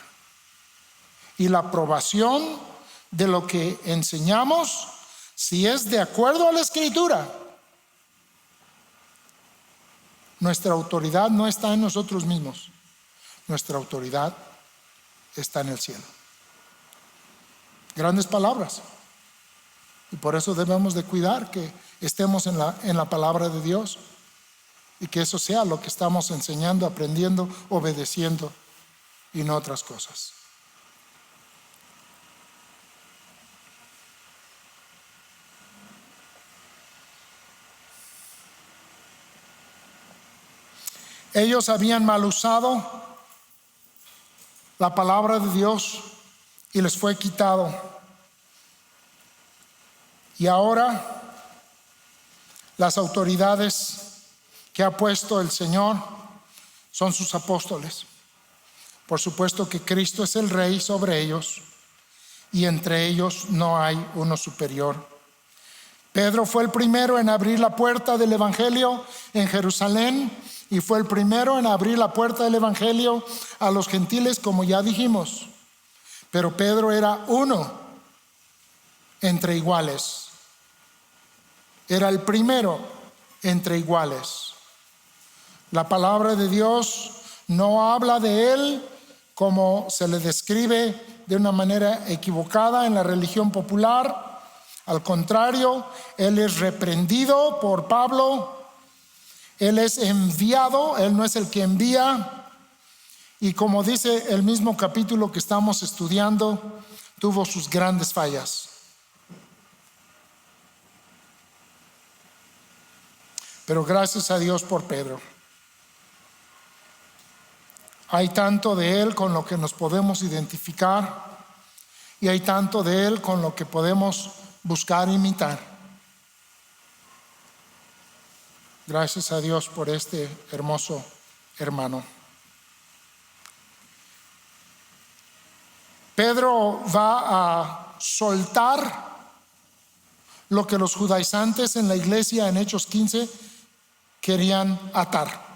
Y la aprobación de lo que enseñamos, si es de acuerdo a la Escritura. Nuestra autoridad no está en nosotros mismos. Nuestra autoridad está en el cielo. Grandes palabras. Y por eso debemos de cuidar que estemos en la palabra de Dios. Y que eso sea lo que estamos enseñando, aprendiendo, obedeciendo y no otras cosas. Ellos habían mal usado la palabra de Dios y les fue quitado. Y ahora las autoridades que ha puesto el Señor son sus apóstoles. Por supuesto que Cristo es el Rey sobre ellos y entre ellos no hay uno superior. Pedro fue el primero en abrir la puerta del Evangelio en Jerusalén y fue el primero en abrir la puerta del Evangelio a los gentiles, como ya dijimos. Pero Pedro era uno entre iguales. Era el primero entre iguales. La palabra de Dios no habla de él como se le describe de una manera equivocada en la religión popular. Al contrario, él es reprendido por Pablo. Él es enviado, él no es el que envía. Y como dice el mismo capítulo que estamos estudiando, tuvo sus grandes fallas. Pero gracias a Dios por Pedro. Hay tanto de él con lo que nos podemos identificar y hay tanto de él con lo que podemos buscar imitar. Gracias a Dios por este hermoso hermano. Pedro va a soltar lo que los judaizantes en la iglesia en Hechos 15 querían atar.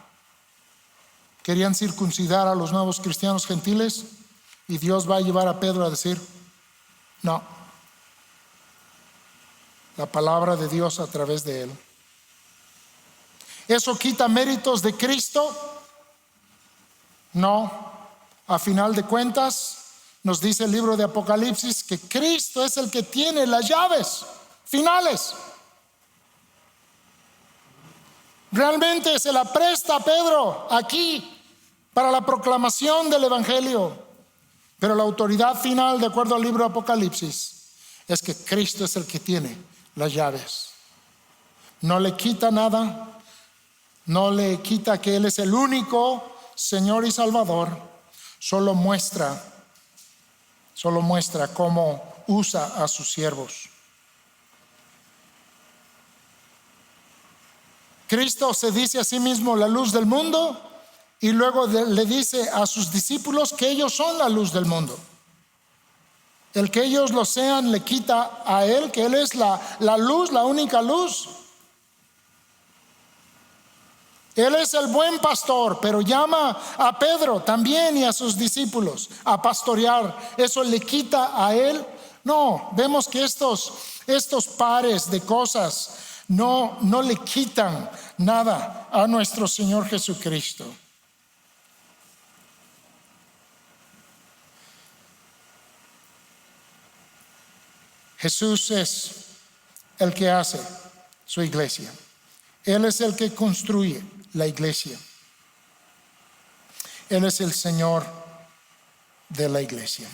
Querían circuncidar a los nuevos cristianos gentiles y Dios va a llevar a Pedro a decir: no, la palabra de Dios a través de él. ¿Eso quita méritos de Cristo? No. A final de cuentas, nos dice el libro de Apocalipsis que Cristo es el que tiene las llaves finales. Realmente se la presta a Pedro aquí para la proclamación del Evangelio. Pero la autoridad final, de acuerdo al libro de Apocalipsis, es que Cristo es el que tiene las llaves. No le quita nada. No le quita que Él es el único Señor y Salvador. Solo muestra Solo muestra cómo usa a sus siervos. Cristo se dice a sí mismo la luz del mundo y luego le dice a sus discípulos que ellos son la luz del mundo. El que ellos lo sean le quita a Él, que Él es la luz, la única luz. Él es el buen pastor, pero llama a Pedro también y a sus discípulos a pastorear. ¿Eso le quita a Él? No, vemos que estos pares de cosas no le quitan nada a nuestro Señor Jesucristo. Jesús es el que hace su iglesia. Él es el que construye la iglesia. Él es el Señor de la iglesia.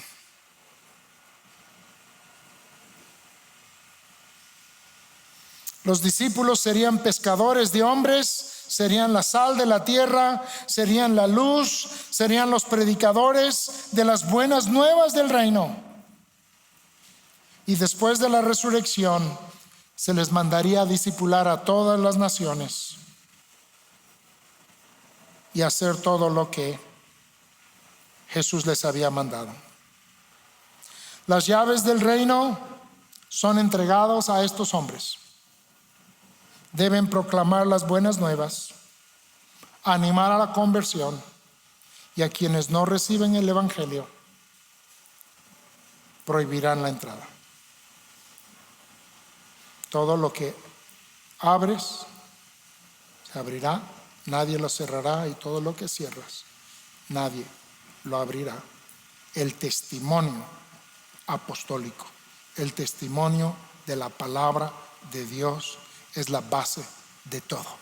Los discípulos serían pescadores de hombres, serían la sal de la tierra, serían la luz, serían los predicadores de las buenas nuevas del reino. Y después de la resurrección se les mandaría a discipular a todas las naciones y hacer todo lo que Jesús les había mandado. Las llaves del reino son entregadas a estos hombres. Deben proclamar las buenas nuevas, animar a la conversión, y a quienes no reciben el evangelio prohibirán la entrada. Todo lo que abres se abrirá, nadie lo cerrará, y todo lo que cierras, nadie lo abrirá. El testimonio apostólico, el testimonio de la palabra de Dios es la base de todo.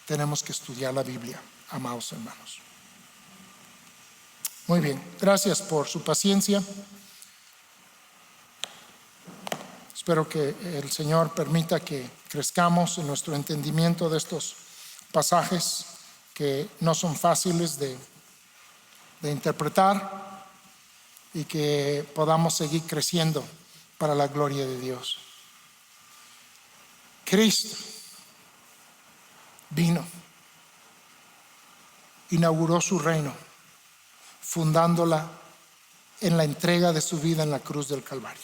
Tenemos que estudiar la Biblia, amados hermanos. Muy bien, gracias por su paciencia. Espero que el Señor permita que crezcamos en nuestro entendimiento de estos pasajes que no son fáciles de interpretar, y que podamos seguir creciendo para la gloria de Dios. Cristo vino, inauguró su reino, fundándola en la entrega de su vida en la cruz del Calvario.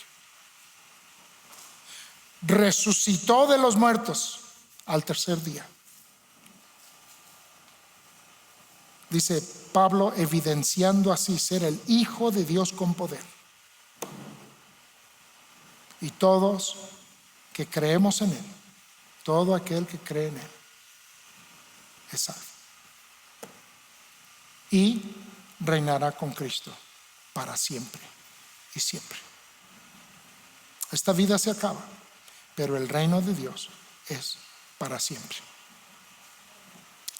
Resucitó de los muertos al tercer día. Dice Pablo, evidenciando así ser el Hijo de Dios con poder. Y todos que creemos en Él, todo aquel que cree en Él, es salvo. Y reinará con Cristo para siempre y siempre. Esta vida se acaba, pero el reino de Dios es para siempre.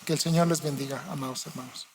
Que el Señor les bendiga, amados hermanos.